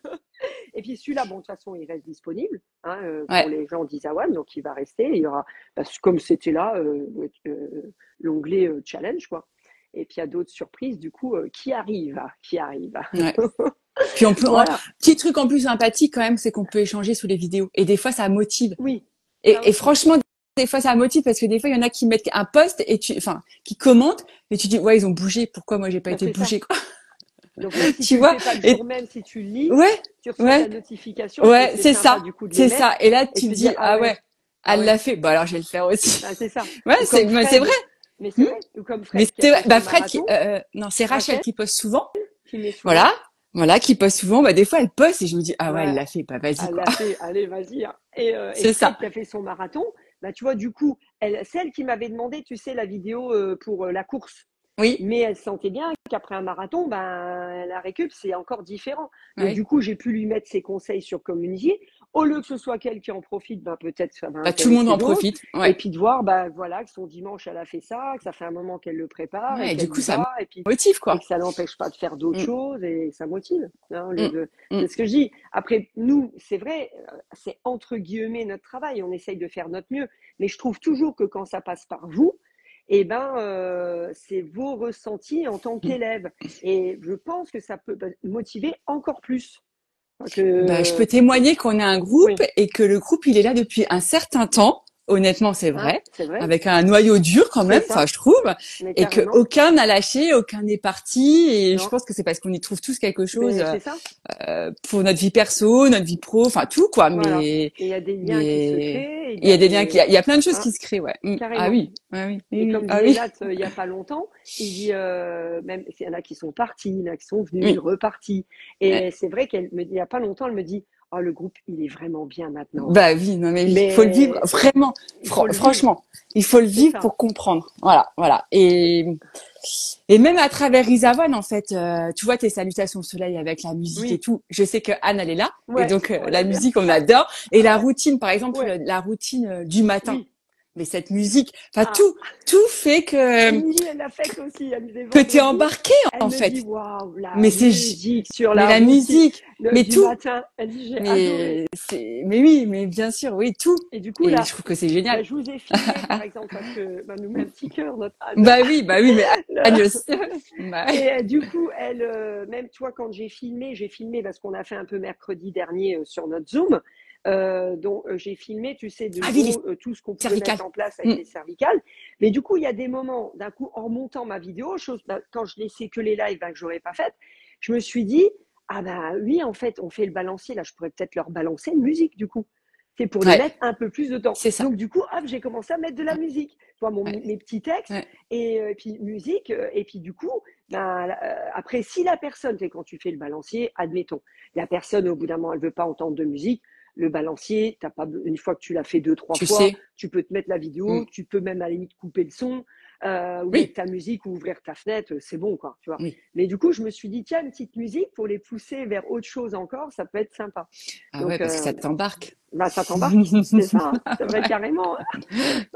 [SPEAKER 3] Et puis celui-là, bon, de toute façon, il reste disponible hein, pour
[SPEAKER 2] Ouais.
[SPEAKER 3] les gens d'Isawan, donc il va rester. Il y aura, parce que comme c'était là, l'onglet challenge, quoi. Et puis il y a d'autres surprises, du coup, qui arrivent, qui arrivent.
[SPEAKER 2] Ouais. Puis on peut,
[SPEAKER 3] Voilà,
[SPEAKER 2] petit truc en plus sympathique quand même, c'est qu'on peut échanger sous les vidéos. Et des fois, ça motive.
[SPEAKER 3] oui, ça
[SPEAKER 2] Et
[SPEAKER 3] aussi.
[SPEAKER 2] franchement, des fois, ça motive parce que des fois, il y en a qui mettent un post et enfin, qui commentent et tu dis, ouais, ils ont bougé. Pourquoi moi, j'ai pas
[SPEAKER 3] Ben,
[SPEAKER 2] été
[SPEAKER 3] c'est ça.
[SPEAKER 2] bougé, quoi.
[SPEAKER 3] Donc même si
[SPEAKER 2] Tu
[SPEAKER 3] tu le
[SPEAKER 2] vois?
[SPEAKER 3] fais pas le
[SPEAKER 2] Et
[SPEAKER 3] jour même, si tu le lis,
[SPEAKER 2] ouais,
[SPEAKER 3] tu reçois
[SPEAKER 2] ouais,
[SPEAKER 3] ta notification et
[SPEAKER 2] ouais,
[SPEAKER 3] c'est
[SPEAKER 2] c'est
[SPEAKER 3] sympa
[SPEAKER 2] ça.
[SPEAKER 3] du coup de les
[SPEAKER 2] C'est
[SPEAKER 3] mettre
[SPEAKER 2] ça. Et là,
[SPEAKER 3] et
[SPEAKER 2] tu
[SPEAKER 3] de
[SPEAKER 2] te
[SPEAKER 3] se
[SPEAKER 2] dis,
[SPEAKER 3] dire ah
[SPEAKER 2] ah
[SPEAKER 3] ouais,
[SPEAKER 2] ouais,
[SPEAKER 3] ah
[SPEAKER 2] elle
[SPEAKER 3] ouais,
[SPEAKER 2] l'a fait. Bah, alors, je vais le faire aussi.
[SPEAKER 3] ben, c'est ça.
[SPEAKER 2] Ouais,
[SPEAKER 3] Ou comme
[SPEAKER 2] mais c'est vrai.
[SPEAKER 3] Fred, mais
[SPEAKER 2] Hmm.
[SPEAKER 3] c'est vrai, ou comme
[SPEAKER 2] Mais
[SPEAKER 3] Fred qui a
[SPEAKER 2] c'est vrai.
[SPEAKER 3] fait
[SPEAKER 2] Bah,
[SPEAKER 3] son
[SPEAKER 2] Fred,
[SPEAKER 3] marathon,
[SPEAKER 2] non, c'est Rachel
[SPEAKER 3] Rachel
[SPEAKER 2] qui poste souvent.
[SPEAKER 3] qui met souvent.
[SPEAKER 2] Voilà. Voilà, qui poste souvent. Bah, des fois, elle poste et je me dis, ah ouais, elle
[SPEAKER 3] Ouais,
[SPEAKER 2] l'a fait. Bah, vas-y,
[SPEAKER 3] elle
[SPEAKER 2] quoi.
[SPEAKER 3] l'a fait, allez, vas-y, hein. Et
[SPEAKER 2] C'est
[SPEAKER 3] Fred
[SPEAKER 2] ça.
[SPEAKER 3] qui a fait son marathon, bah, tu vois, du coup, celle qui m'avait demandé, tu sais, la vidéo pour la course.
[SPEAKER 2] Oui.
[SPEAKER 3] Mais elle sentait bien qu'après un marathon, ben, la récup, c'est encore différent. Donc, du
[SPEAKER 2] Oui.
[SPEAKER 3] coup, j'ai pu lui mettre ses conseils sur Communiquer. Au lieu que ce soit qu'elle qui en profite, ben, peut-être ça va
[SPEAKER 2] Bah, tout le monde
[SPEAKER 3] intéresser
[SPEAKER 2] en
[SPEAKER 3] d'autres.
[SPEAKER 2] profite.
[SPEAKER 3] Et
[SPEAKER 2] Ouais.
[SPEAKER 3] puis de voir, ben, voilà, que son dimanche, elle a fait ça, que ça fait un moment qu'elle le prépare et
[SPEAKER 2] Ouais. Et du
[SPEAKER 3] qu'elle
[SPEAKER 2] coup,
[SPEAKER 3] y
[SPEAKER 2] ça
[SPEAKER 3] va. Et puis,
[SPEAKER 2] motive,
[SPEAKER 3] et
[SPEAKER 2] quoi.
[SPEAKER 3] que ça l'empêche pas de faire d'autres
[SPEAKER 2] Mm,
[SPEAKER 3] choses et ça motive. Hein,
[SPEAKER 2] mm, mm.
[SPEAKER 3] c'est ce que je dis. Après, nous, c'est vrai, c'est entre guillemets notre travail. On essaye de faire notre mieux. Mais je trouve toujours que quand ça passe par vous, eh ben, c'est vos ressentis en tant qu'élève. Et je pense que ça peut motiver encore plus.
[SPEAKER 2] Bah, je
[SPEAKER 3] Que,
[SPEAKER 2] peux témoigner qu'on a un groupe
[SPEAKER 3] oui,
[SPEAKER 2] et que le groupe, il est là depuis un certain temps. Honnêtement, c'est
[SPEAKER 3] hein,
[SPEAKER 2] vrai.
[SPEAKER 3] c'est vrai,
[SPEAKER 2] Avec un noyau dur quand
[SPEAKER 3] c'est
[SPEAKER 2] même, enfin,
[SPEAKER 3] ça,
[SPEAKER 2] je trouve.
[SPEAKER 3] mais
[SPEAKER 2] Et que
[SPEAKER 3] carrément.
[SPEAKER 2] aucun n'a lâché, aucun n'est parti. Et je
[SPEAKER 3] Non,
[SPEAKER 2] pense que c'est parce qu'on y trouve tous quelque chose
[SPEAKER 3] mais c'est ça,
[SPEAKER 2] pour notre vie perso, notre vie pro, enfin tout, quoi.
[SPEAKER 3] voilà. Et il y a des liens qui se
[SPEAKER 2] Mais
[SPEAKER 3] créent,
[SPEAKER 2] il y a des liens, il y a plein de choses
[SPEAKER 3] hein,
[SPEAKER 2] qui se créent, ouais. Mm. Ah
[SPEAKER 3] carrément.
[SPEAKER 2] oui, ah oui, oui,
[SPEAKER 3] Et
[SPEAKER 2] oui,
[SPEAKER 3] comme
[SPEAKER 2] ah
[SPEAKER 3] disait
[SPEAKER 2] oui.
[SPEAKER 3] Nat il y a pas longtemps, il dit même il y en a qui sont partis, il y en a qui sont venus,
[SPEAKER 2] Oui.
[SPEAKER 3] repartis.
[SPEAKER 2] Ouais.
[SPEAKER 3] Et c'est vrai qu'elle me dit il y a pas longtemps, elle me dit oh le groupe il est vraiment bien maintenant.
[SPEAKER 2] Bah oui, non mais il faut le vivre
[SPEAKER 3] Mais
[SPEAKER 2] vraiment,
[SPEAKER 3] il faut le vivre,
[SPEAKER 2] franchement, il faut le
[SPEAKER 3] c'est
[SPEAKER 2] vivre
[SPEAKER 3] ça.
[SPEAKER 2] pour comprendre. Voilà, voilà. Et même à travers Isawan, en fait, tu vois tes salutations au soleil avec la musique et
[SPEAKER 3] Oui,
[SPEAKER 2] tout. Je sais que Anne elle est là et
[SPEAKER 3] ouais,
[SPEAKER 2] donc
[SPEAKER 3] on
[SPEAKER 2] la
[SPEAKER 3] l'aime bien.
[SPEAKER 2] musique on adore et
[SPEAKER 3] Ah
[SPEAKER 2] la
[SPEAKER 3] ouais,
[SPEAKER 2] routine, par exemple,
[SPEAKER 3] ouais,
[SPEAKER 2] la routine du matin.
[SPEAKER 3] oui.
[SPEAKER 2] Mais cette musique, enfin
[SPEAKER 3] Ah,
[SPEAKER 2] tout fait
[SPEAKER 3] Émilie, elle l'a fait aussi. Elle me dit
[SPEAKER 2] que t'es
[SPEAKER 3] vendredi,
[SPEAKER 2] embarqué
[SPEAKER 3] elle
[SPEAKER 2] en
[SPEAKER 3] me dit
[SPEAKER 2] fait.
[SPEAKER 3] waouh, la
[SPEAKER 2] Mais
[SPEAKER 3] musique sur
[SPEAKER 2] mais
[SPEAKER 3] la
[SPEAKER 2] la
[SPEAKER 3] routine
[SPEAKER 2] musique, mais
[SPEAKER 3] du
[SPEAKER 2] tout.
[SPEAKER 3] matin. Elle dit j'ai adoré.
[SPEAKER 2] Mais oui, mais bien sûr, oui, tout.
[SPEAKER 3] Et du coup,
[SPEAKER 2] Et
[SPEAKER 3] là,
[SPEAKER 2] je trouve que c'est génial.
[SPEAKER 3] ben, je vous ai filmé, par exemple, parce que ben, nous met un petit cœur, notre Anne.
[SPEAKER 2] Bah oui, mais Agne aussi. Bah, ouais.
[SPEAKER 3] Et du coup, elle, même toi, quand j'ai filmé parce qu'on a fait un peu mercredi dernier sur notre Zoom. Donc, j'ai filmé, tu sais, de
[SPEAKER 2] Ah oui, les
[SPEAKER 3] go tout ce qu'on pouvait
[SPEAKER 2] cervicales.
[SPEAKER 3] mettre en place avec
[SPEAKER 2] Mm.
[SPEAKER 3] les cervicales. Mais du coup, il y a des moments, d'un coup, en montant ma vidéo, chose, ben, quand je laissais que les lives ben, que j'aurais pas faites, je me suis dit, ah ben oui, en fait, on fait le balancier, là, je pourrais peut-être leur balancer une musique, du coup. C'est pour les
[SPEAKER 2] Ouais,
[SPEAKER 3] mettre un peu plus de temps.
[SPEAKER 2] c'est ça.
[SPEAKER 3] Donc, du coup, hop, j'ai commencé à mettre de la musique. Tu vois,
[SPEAKER 2] Ouais,
[SPEAKER 3] mes petits textes
[SPEAKER 2] ouais.
[SPEAKER 3] et puis musique. Et puis, du coup, ben, après, si la personne, tu sais, quand tu fais le balancier, admettons, la personne, au bout d'un moment, elle veut pas entendre de musique, le balancier, t'as pas, une fois que tu l'as fait deux, trois
[SPEAKER 2] Tu
[SPEAKER 3] fois,
[SPEAKER 2] sais.
[SPEAKER 3] tu peux te mettre la vidéo,
[SPEAKER 2] Mm.
[SPEAKER 3] tu peux même à la limite couper le son, ou mettre
[SPEAKER 2] Oui,
[SPEAKER 3] ta musique ou ouvrir ta fenêtre, c'est bon, quoi, tu vois.
[SPEAKER 2] oui.
[SPEAKER 3] Mais du coup, je me suis dit, tiens, une petite musique pour les pousser vers autre chose encore, ça peut être sympa.
[SPEAKER 2] Ah ouais,
[SPEAKER 3] Donc,
[SPEAKER 2] parce que ça t'embarque.
[SPEAKER 3] bah, ça t'embarque, c'est ça, hein, c'est vrai, carrément.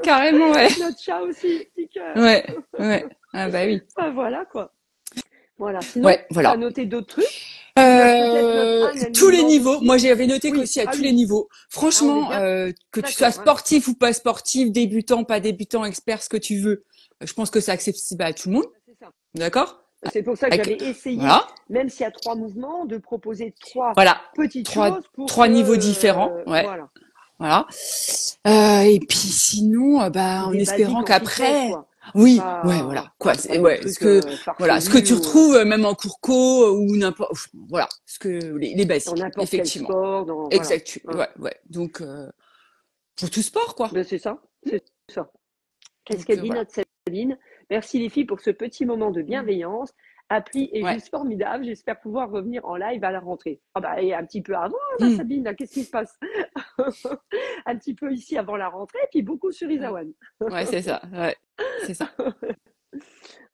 [SPEAKER 2] Carrément, ouais.
[SPEAKER 3] Notre chat aussi, petit cœur.
[SPEAKER 2] Ouais, ouais. Ah bah oui.
[SPEAKER 3] Bah, voilà, quoi. Voilà. Sinon,
[SPEAKER 2] Ouais,
[SPEAKER 3] tu as
[SPEAKER 2] voilà.
[SPEAKER 3] noté d'autres trucs? Parce que peut-être notre Anne, elle nous
[SPEAKER 2] Tous les
[SPEAKER 3] demande
[SPEAKER 2] niveaux.
[SPEAKER 3] aussi.
[SPEAKER 2] Moi, j'avais noté
[SPEAKER 3] Oui,
[SPEAKER 2] qu'aussi à
[SPEAKER 3] ah
[SPEAKER 2] tous les
[SPEAKER 3] oui,
[SPEAKER 2] niveaux.
[SPEAKER 3] ah, on est
[SPEAKER 2] Franchement,
[SPEAKER 3] bien
[SPEAKER 2] que tu sois
[SPEAKER 3] d'accord, hein.
[SPEAKER 2] sportif ou pas sportif, débutant, pas débutant, expert, ce que tu veux. Je pense que c'est accessible à tout le monde.
[SPEAKER 3] C'est ça.
[SPEAKER 2] D'accord?
[SPEAKER 3] C'est pour ça que
[SPEAKER 2] Avec,
[SPEAKER 3] j'avais essayé,
[SPEAKER 2] voilà.
[SPEAKER 3] même s'il y a trois mouvements, de proposer trois
[SPEAKER 2] Voilà.
[SPEAKER 3] petites
[SPEAKER 2] Trois,
[SPEAKER 3] choses pour que,
[SPEAKER 2] trois niveaux différents. Ouais.
[SPEAKER 3] voilà,
[SPEAKER 2] Voilà. Et puis sinon, bah, en
[SPEAKER 3] des
[SPEAKER 2] espérant
[SPEAKER 3] basiques en fitness,
[SPEAKER 2] qu'après,
[SPEAKER 3] quoi.
[SPEAKER 2] oui, ouais,
[SPEAKER 3] Pas,
[SPEAKER 2] voilà, quoi,
[SPEAKER 3] pas des
[SPEAKER 2] ouais,
[SPEAKER 3] trucs
[SPEAKER 2] voilà, ce que
[SPEAKER 3] farfelus
[SPEAKER 2] tu retrouves même en cours co ou n'importe, voilà, ce que les
[SPEAKER 3] dans
[SPEAKER 2] basiques,
[SPEAKER 3] n'importe quel
[SPEAKER 2] effectivement,
[SPEAKER 3] sport, voilà.
[SPEAKER 2] exact,
[SPEAKER 3] Hein.
[SPEAKER 2] ouais, ouais. Donc pour tout sport, quoi.
[SPEAKER 3] Ben, c'est ça, c'est ça. Qu'est-ce qu'elle dit,
[SPEAKER 2] Voilà.
[SPEAKER 3] notre Sabine? Merci les filles pour ce petit moment de
[SPEAKER 2] Mm.
[SPEAKER 3] bienveillance. Appli est
[SPEAKER 2] Ouais.
[SPEAKER 3] juste formidable. J'espère pouvoir revenir en live à la rentrée. Ah bah, et un petit peu avant, la
[SPEAKER 2] Mm.
[SPEAKER 3] Sabine, là, qu'est-ce qui se passe? Un petit peu ici avant la rentrée, et puis beaucoup sur
[SPEAKER 2] Ouais,
[SPEAKER 3] Isawan.
[SPEAKER 2] ouais, c'est ça, ouais, c'est ça.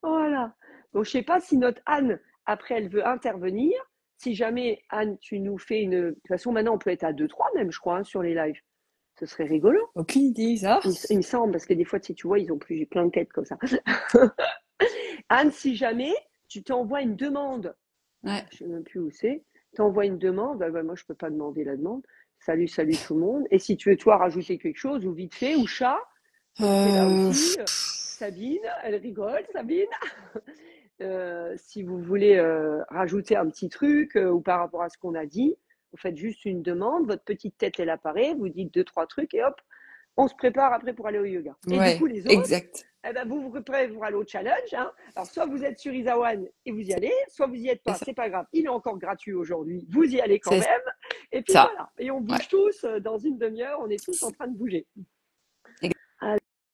[SPEAKER 3] Voilà. Donc, je sais pas si notre Anne, après, elle veut intervenir. Si jamais, Anne, tu nous fais une. De toute façon, maintenant, on peut être à deux, trois même, je crois, hein, sur les lives. Ce serait rigolo.
[SPEAKER 2] Aucune idée, ça.
[SPEAKER 3] Il me semble, parce que des fois, si tu vois, ils ont plus plein de têtes comme ça. Anne, si jamais tu t'envoies une demande,
[SPEAKER 2] Ouais.
[SPEAKER 3] je ne sais même plus où c'est, t'envoies une demande, moi je ne peux pas demander la demande. Salut, salut tout le monde. Et si tu veux toi rajouter quelque chose, ou vite fait, ou chat, c'est là aussi. Sabine, elle rigole, Sabine. Si vous voulez rajouter un petit truc ou par rapport à ce qu'on a dit, vous faites juste une demande, votre petite tête elle apparaît, vous dites 2-3 trucs et hop, on se prépare après pour aller au yoga. Et du coup, les autres,
[SPEAKER 2] exact.
[SPEAKER 3] vous vous préparez pour aller au challenge. Hein. Alors, soit vous êtes sur Isawan et vous y allez, soit vous y êtes pas, c'est pas grave. Il est encore gratuit aujourd'hui, vous y allez quand même. Et puis
[SPEAKER 2] ça.
[SPEAKER 3] voilà. Et on bouge tous dans une demi-heure, on est tous en train de bouger.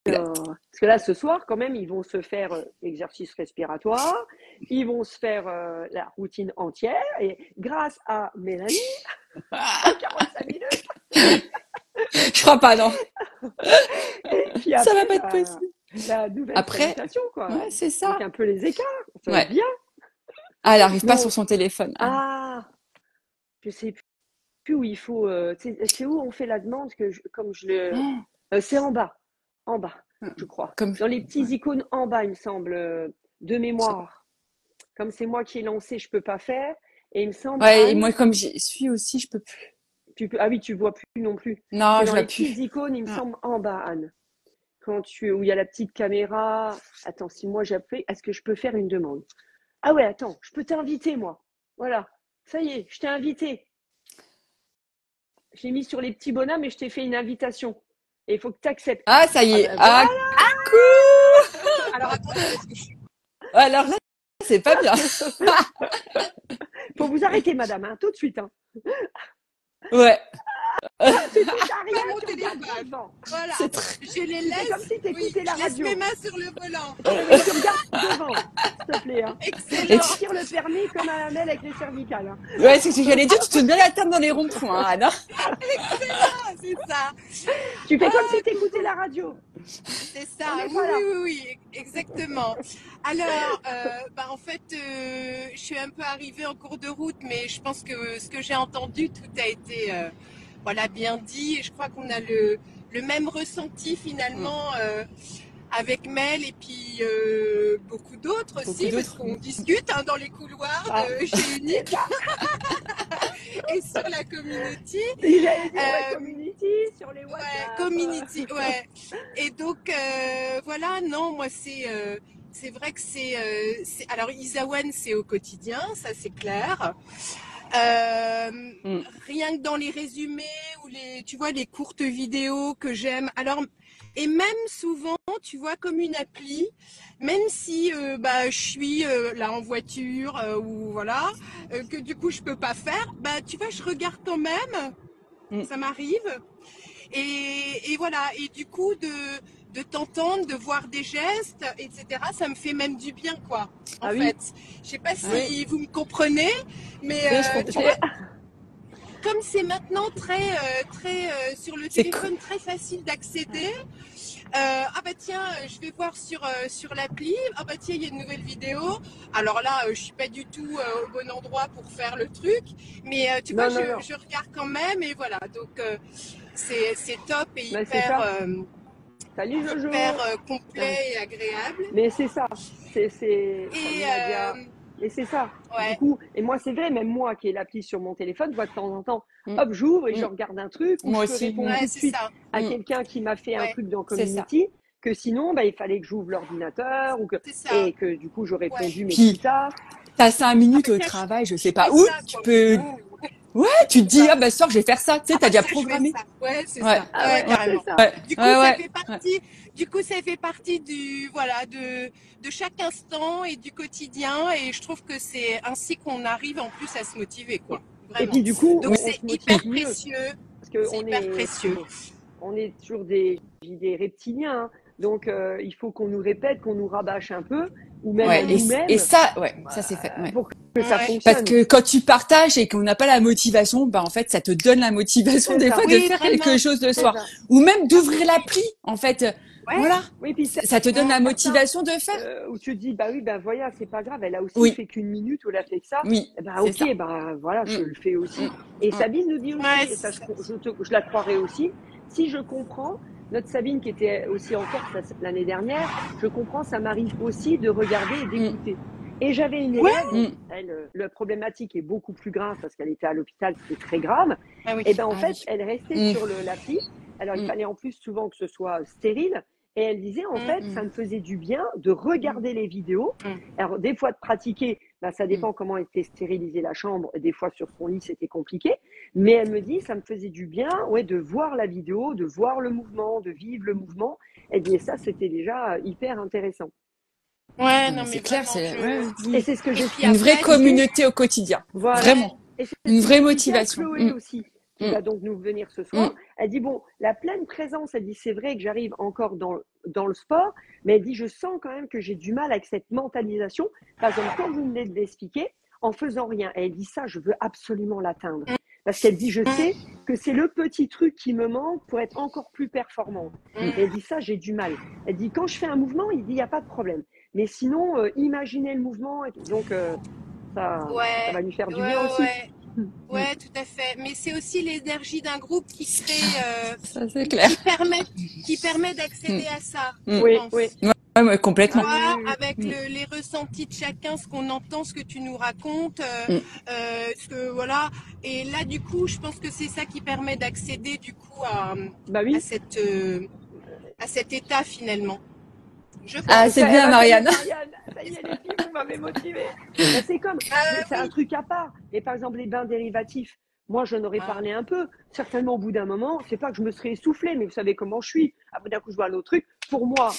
[SPEAKER 3] Alors, parce que là, ce soir, quand même, ils vont se faire l'exercice respiratoire, ils vont se faire la routine entière, et grâce à Mélanie, en 45 minutes.
[SPEAKER 2] Je crois pas, non.
[SPEAKER 3] Et puis après,
[SPEAKER 2] ça va pas être possible.
[SPEAKER 3] La nouvelle salutation, quoi.
[SPEAKER 2] Ouais, c'est ça.
[SPEAKER 3] Donc un peu les écarts, ça va être bien.
[SPEAKER 2] Ah, elle n'arrive pas sur son téléphone.
[SPEAKER 3] Ah, je sais plus où il faut. C'est où on fait la demande que c'est en bas, je crois. Dans les petits icônes en bas, il me semble, de mémoire. Comme c'est moi qui ai lancé, je peux pas faire. Et il me semble.
[SPEAKER 2] Ouais, et moi comme j'y suis aussi, je peux plus.
[SPEAKER 3] Ah oui, tu vois plus non plus.
[SPEAKER 2] Non, je
[SPEAKER 3] dans
[SPEAKER 2] vois
[SPEAKER 3] les
[SPEAKER 2] plus.
[SPEAKER 3] petites icônes, il me semble en bas, Anne. Où il y a la petite caméra. Attends, si moi j'appuie, est-ce que je peux faire une demande? Ah ouais, attends, je peux t'inviter, moi. Voilà. Ça y est, je t'ai invité. J'ai mis sur les petits bonhommes et je t'ai fait une invitation. Et il faut que tu acceptes.
[SPEAKER 2] Ah, ça y est.
[SPEAKER 3] Voilà.
[SPEAKER 2] Cool.
[SPEAKER 3] Alors, attendez,
[SPEAKER 2] alors là, c'est pas bien.
[SPEAKER 3] Faut vous arrêter, madame, hein, tout de suite. Hein.
[SPEAKER 2] Ouais.
[SPEAKER 3] Tu touches à rien, tu regardes devant.
[SPEAKER 4] Voilà. Je les laisse.
[SPEAKER 3] C'est comme si t'écoutais la radio.
[SPEAKER 4] Je laisse mes mains sur le volant.
[SPEAKER 3] Tu regardes devant, s'il te plaît. Hein.
[SPEAKER 4] Excellent.
[SPEAKER 3] Tu tires le permis comme à Amel avec les cervicales. Hein.
[SPEAKER 2] Ouais, c'est ce que j'allais dire. Tu te mets la table dans les ronds-points, Anne.
[SPEAKER 4] Excellent, c'est ça.
[SPEAKER 3] Tu fais comme si t'écoutais la radio.
[SPEAKER 4] C'est ça. Oui, exactement. Alors, en fait, je suis un peu arrivée en cours de route, mais je pense que ce que j'ai entendu, tout a été bien dit. Et je crois qu'on a le même ressenti finalement avec Mel et puis beaucoup d'autres aussi, parce qu'on discute dans les couloirs chez Unique et sur la community.
[SPEAKER 3] J'allais dire community, sur les WhatsApp.
[SPEAKER 4] Ouais, community, ouais. Et donc, voilà, non, moi c'est vrai que c'est alors Isawan, c'est au quotidien, ça c'est clair. Rien que dans les résumés ou tu vois, les courtes vidéos que j'aime. Alors, et même souvent, tu vois, comme une appli, même si je suis là en voiture ou voilà, que du coup je peux pas faire, tu vois, je regarde quand même, ça m'arrive. Et voilà, et du coup de t'entendre, de voir des gestes, etc. Ça me fait même du bien, quoi. En fait, je sais pas si vous me comprenez, mais tu vois, comme c'est maintenant très sur le téléphone très facile d'accéder. Tiens, je vais voir sur l'appli. Tiens, il y a une nouvelle vidéo. Alors là, je suis pas du tout au bon endroit pour faire le truc, mais tu vois, je regarde quand même et voilà. Donc c'est top et hyper complet et agréable.
[SPEAKER 3] Mais c'est ça. Et c'est ça. Ouais. Du coup, et moi, c'est vrai, même moi qui ai l'appli sur mon téléphone, de temps en temps, hop, j'ouvre et je regarde un truc, ou je peux répondre tout de suite à quelqu'un qui m'a fait un truc dans Community, que sinon, il fallait que j'ouvre l'ordinateur, et que du coup, j'aurais répondu, mais plus tard.
[SPEAKER 2] T'as 5 minutes au travail, je sais pas où, tu peux... Ouais, tu te dis, ce soir, je vais faire ça. Tu sais, t'as déjà programmé.
[SPEAKER 4] Ouais, c'est ça. Ouais, carrément. Du coup, ça fait partie de chaque instant et du quotidien. Et je trouve que c'est ainsi qu'on arrive en plus à se motiver, quoi. Vraiment.
[SPEAKER 3] Et puis, du coup,
[SPEAKER 4] donc c'est hyper précieux.
[SPEAKER 3] Parce que on est toujours des reptiliens. Hein. Donc, il faut qu'on nous répète, qu'on nous rabâche un peu. Ou même nous-mêmes.
[SPEAKER 2] Et ça, ça c'est fait. Ouais.
[SPEAKER 3] Pour que ça fonctionne.
[SPEAKER 2] Parce que quand tu partages et qu'on n'a pas la motivation, en fait, ça te donne la motivation des fois de faire quelque chose le soir. Ou même d'ouvrir l'appli, en fait. Voilà.
[SPEAKER 3] Oui, puis
[SPEAKER 2] ça te donne la motivation de faire.
[SPEAKER 3] Où tu te dis, voilà, c'est pas grave, elle a aussi fait qu'une minute où elle a fait que ça.
[SPEAKER 2] Oui.
[SPEAKER 3] Voilà, je le fais aussi. Et Sabine nous dit aussi, et ça, je la croirais aussi, si je comprends, notre Sabine qui était aussi en Corse l'année dernière, je comprends, ça m'arrive aussi de regarder et d'écouter. Et j'avais une élève, elle, la problématique est beaucoup plus grave parce qu'elle était à l'hôpital, c'était très grave.
[SPEAKER 4] Ah oui.
[SPEAKER 3] Et ben en
[SPEAKER 2] Ah
[SPEAKER 3] fait,
[SPEAKER 2] oui.
[SPEAKER 3] elle restait sur l'appli. Alors il fallait en plus souvent que ce soit stérile. Et elle disait en fait, ça me faisait du bien de regarder les vidéos. Alors des fois de pratiquer, ben, ça dépend comment était stérilisée la chambre. Des fois sur son lit c'était compliqué. Mais elle me dit, ça me faisait du bien, ouais, de voir la vidéo, de voir le mouvement, de vivre le mouvement. Elle dit, et ça c'était déjà hyper intéressant.
[SPEAKER 4] Ouais,
[SPEAKER 2] Non,
[SPEAKER 4] non,
[SPEAKER 2] mais
[SPEAKER 4] mais
[SPEAKER 2] c'est clair,
[SPEAKER 4] vraiment,
[SPEAKER 2] c'est ouais,
[SPEAKER 3] Et
[SPEAKER 2] oui.
[SPEAKER 3] c'est ce que
[SPEAKER 4] Et
[SPEAKER 3] j'ai
[SPEAKER 4] puis
[SPEAKER 2] Une vraie
[SPEAKER 4] après,
[SPEAKER 2] communauté au quotidien.
[SPEAKER 3] Voilà.
[SPEAKER 2] Vraiment.
[SPEAKER 3] Et c'est
[SPEAKER 2] Une
[SPEAKER 3] ce
[SPEAKER 2] vraie
[SPEAKER 3] qu'expliquait
[SPEAKER 2] motivation.
[SPEAKER 3] Chloé aussi, qui
[SPEAKER 2] Mm.
[SPEAKER 3] va donc nous venir ce soir.
[SPEAKER 2] Mm.
[SPEAKER 3] Elle dit, bon, la pleine présence, elle dit, c'est vrai que j'arrive encore dans le sport, mais elle dit, je sens quand même que j'ai du mal avec cette mentalisation. Par exemple, quand vous venez de l'expliquer, en faisant rien, et elle dit ça, je veux absolument l'atteindre. Parce qu'elle dit, je sais que c'est le petit truc qui me manque pour être encore plus performante. Et elle dit ça, j'ai du mal. Elle dit, quand je fais un mouvement, il dit, il n'y a pas de problème. Mais sinon, imaginez le mouvement. Donc, ça
[SPEAKER 4] ouais,
[SPEAKER 3] va lui faire du
[SPEAKER 4] ouais,
[SPEAKER 3] bien aussi.
[SPEAKER 4] ouais. Ouais, tout à fait. Mais c'est aussi l'énergie d'un groupe qui crée,
[SPEAKER 2] Ça, c'est clair.
[SPEAKER 4] qui permet d'accéder à ça, je
[SPEAKER 3] Oui,
[SPEAKER 4] pense.
[SPEAKER 3] oui.
[SPEAKER 2] Ouais, ouais, complètement.
[SPEAKER 4] Tu vois,
[SPEAKER 3] Ah oui, oui.
[SPEAKER 4] avec les ressentis de chacun, ce qu'on entend, ce que tu nous racontes, ce que voilà. Et là, du coup, je pense que c'est ça qui permet d'accéder du coup
[SPEAKER 3] Bah oui.
[SPEAKER 4] à cet état finalement. Je pense.
[SPEAKER 2] Ah, c'est bien, Marianne.
[SPEAKER 3] Marianne. Ça y est, les filles, vous m'avez motivée. Bah, c'est comme, c'est un truc à part. Et par exemple, les bains dérivatifs. Moi, j'en aurais parlé un peu. Certainement, au bout d'un moment, c'est pas que je me serais essoufflée, mais vous savez comment je suis. Après, d'un coup, je vois un autre truc. Pour moi,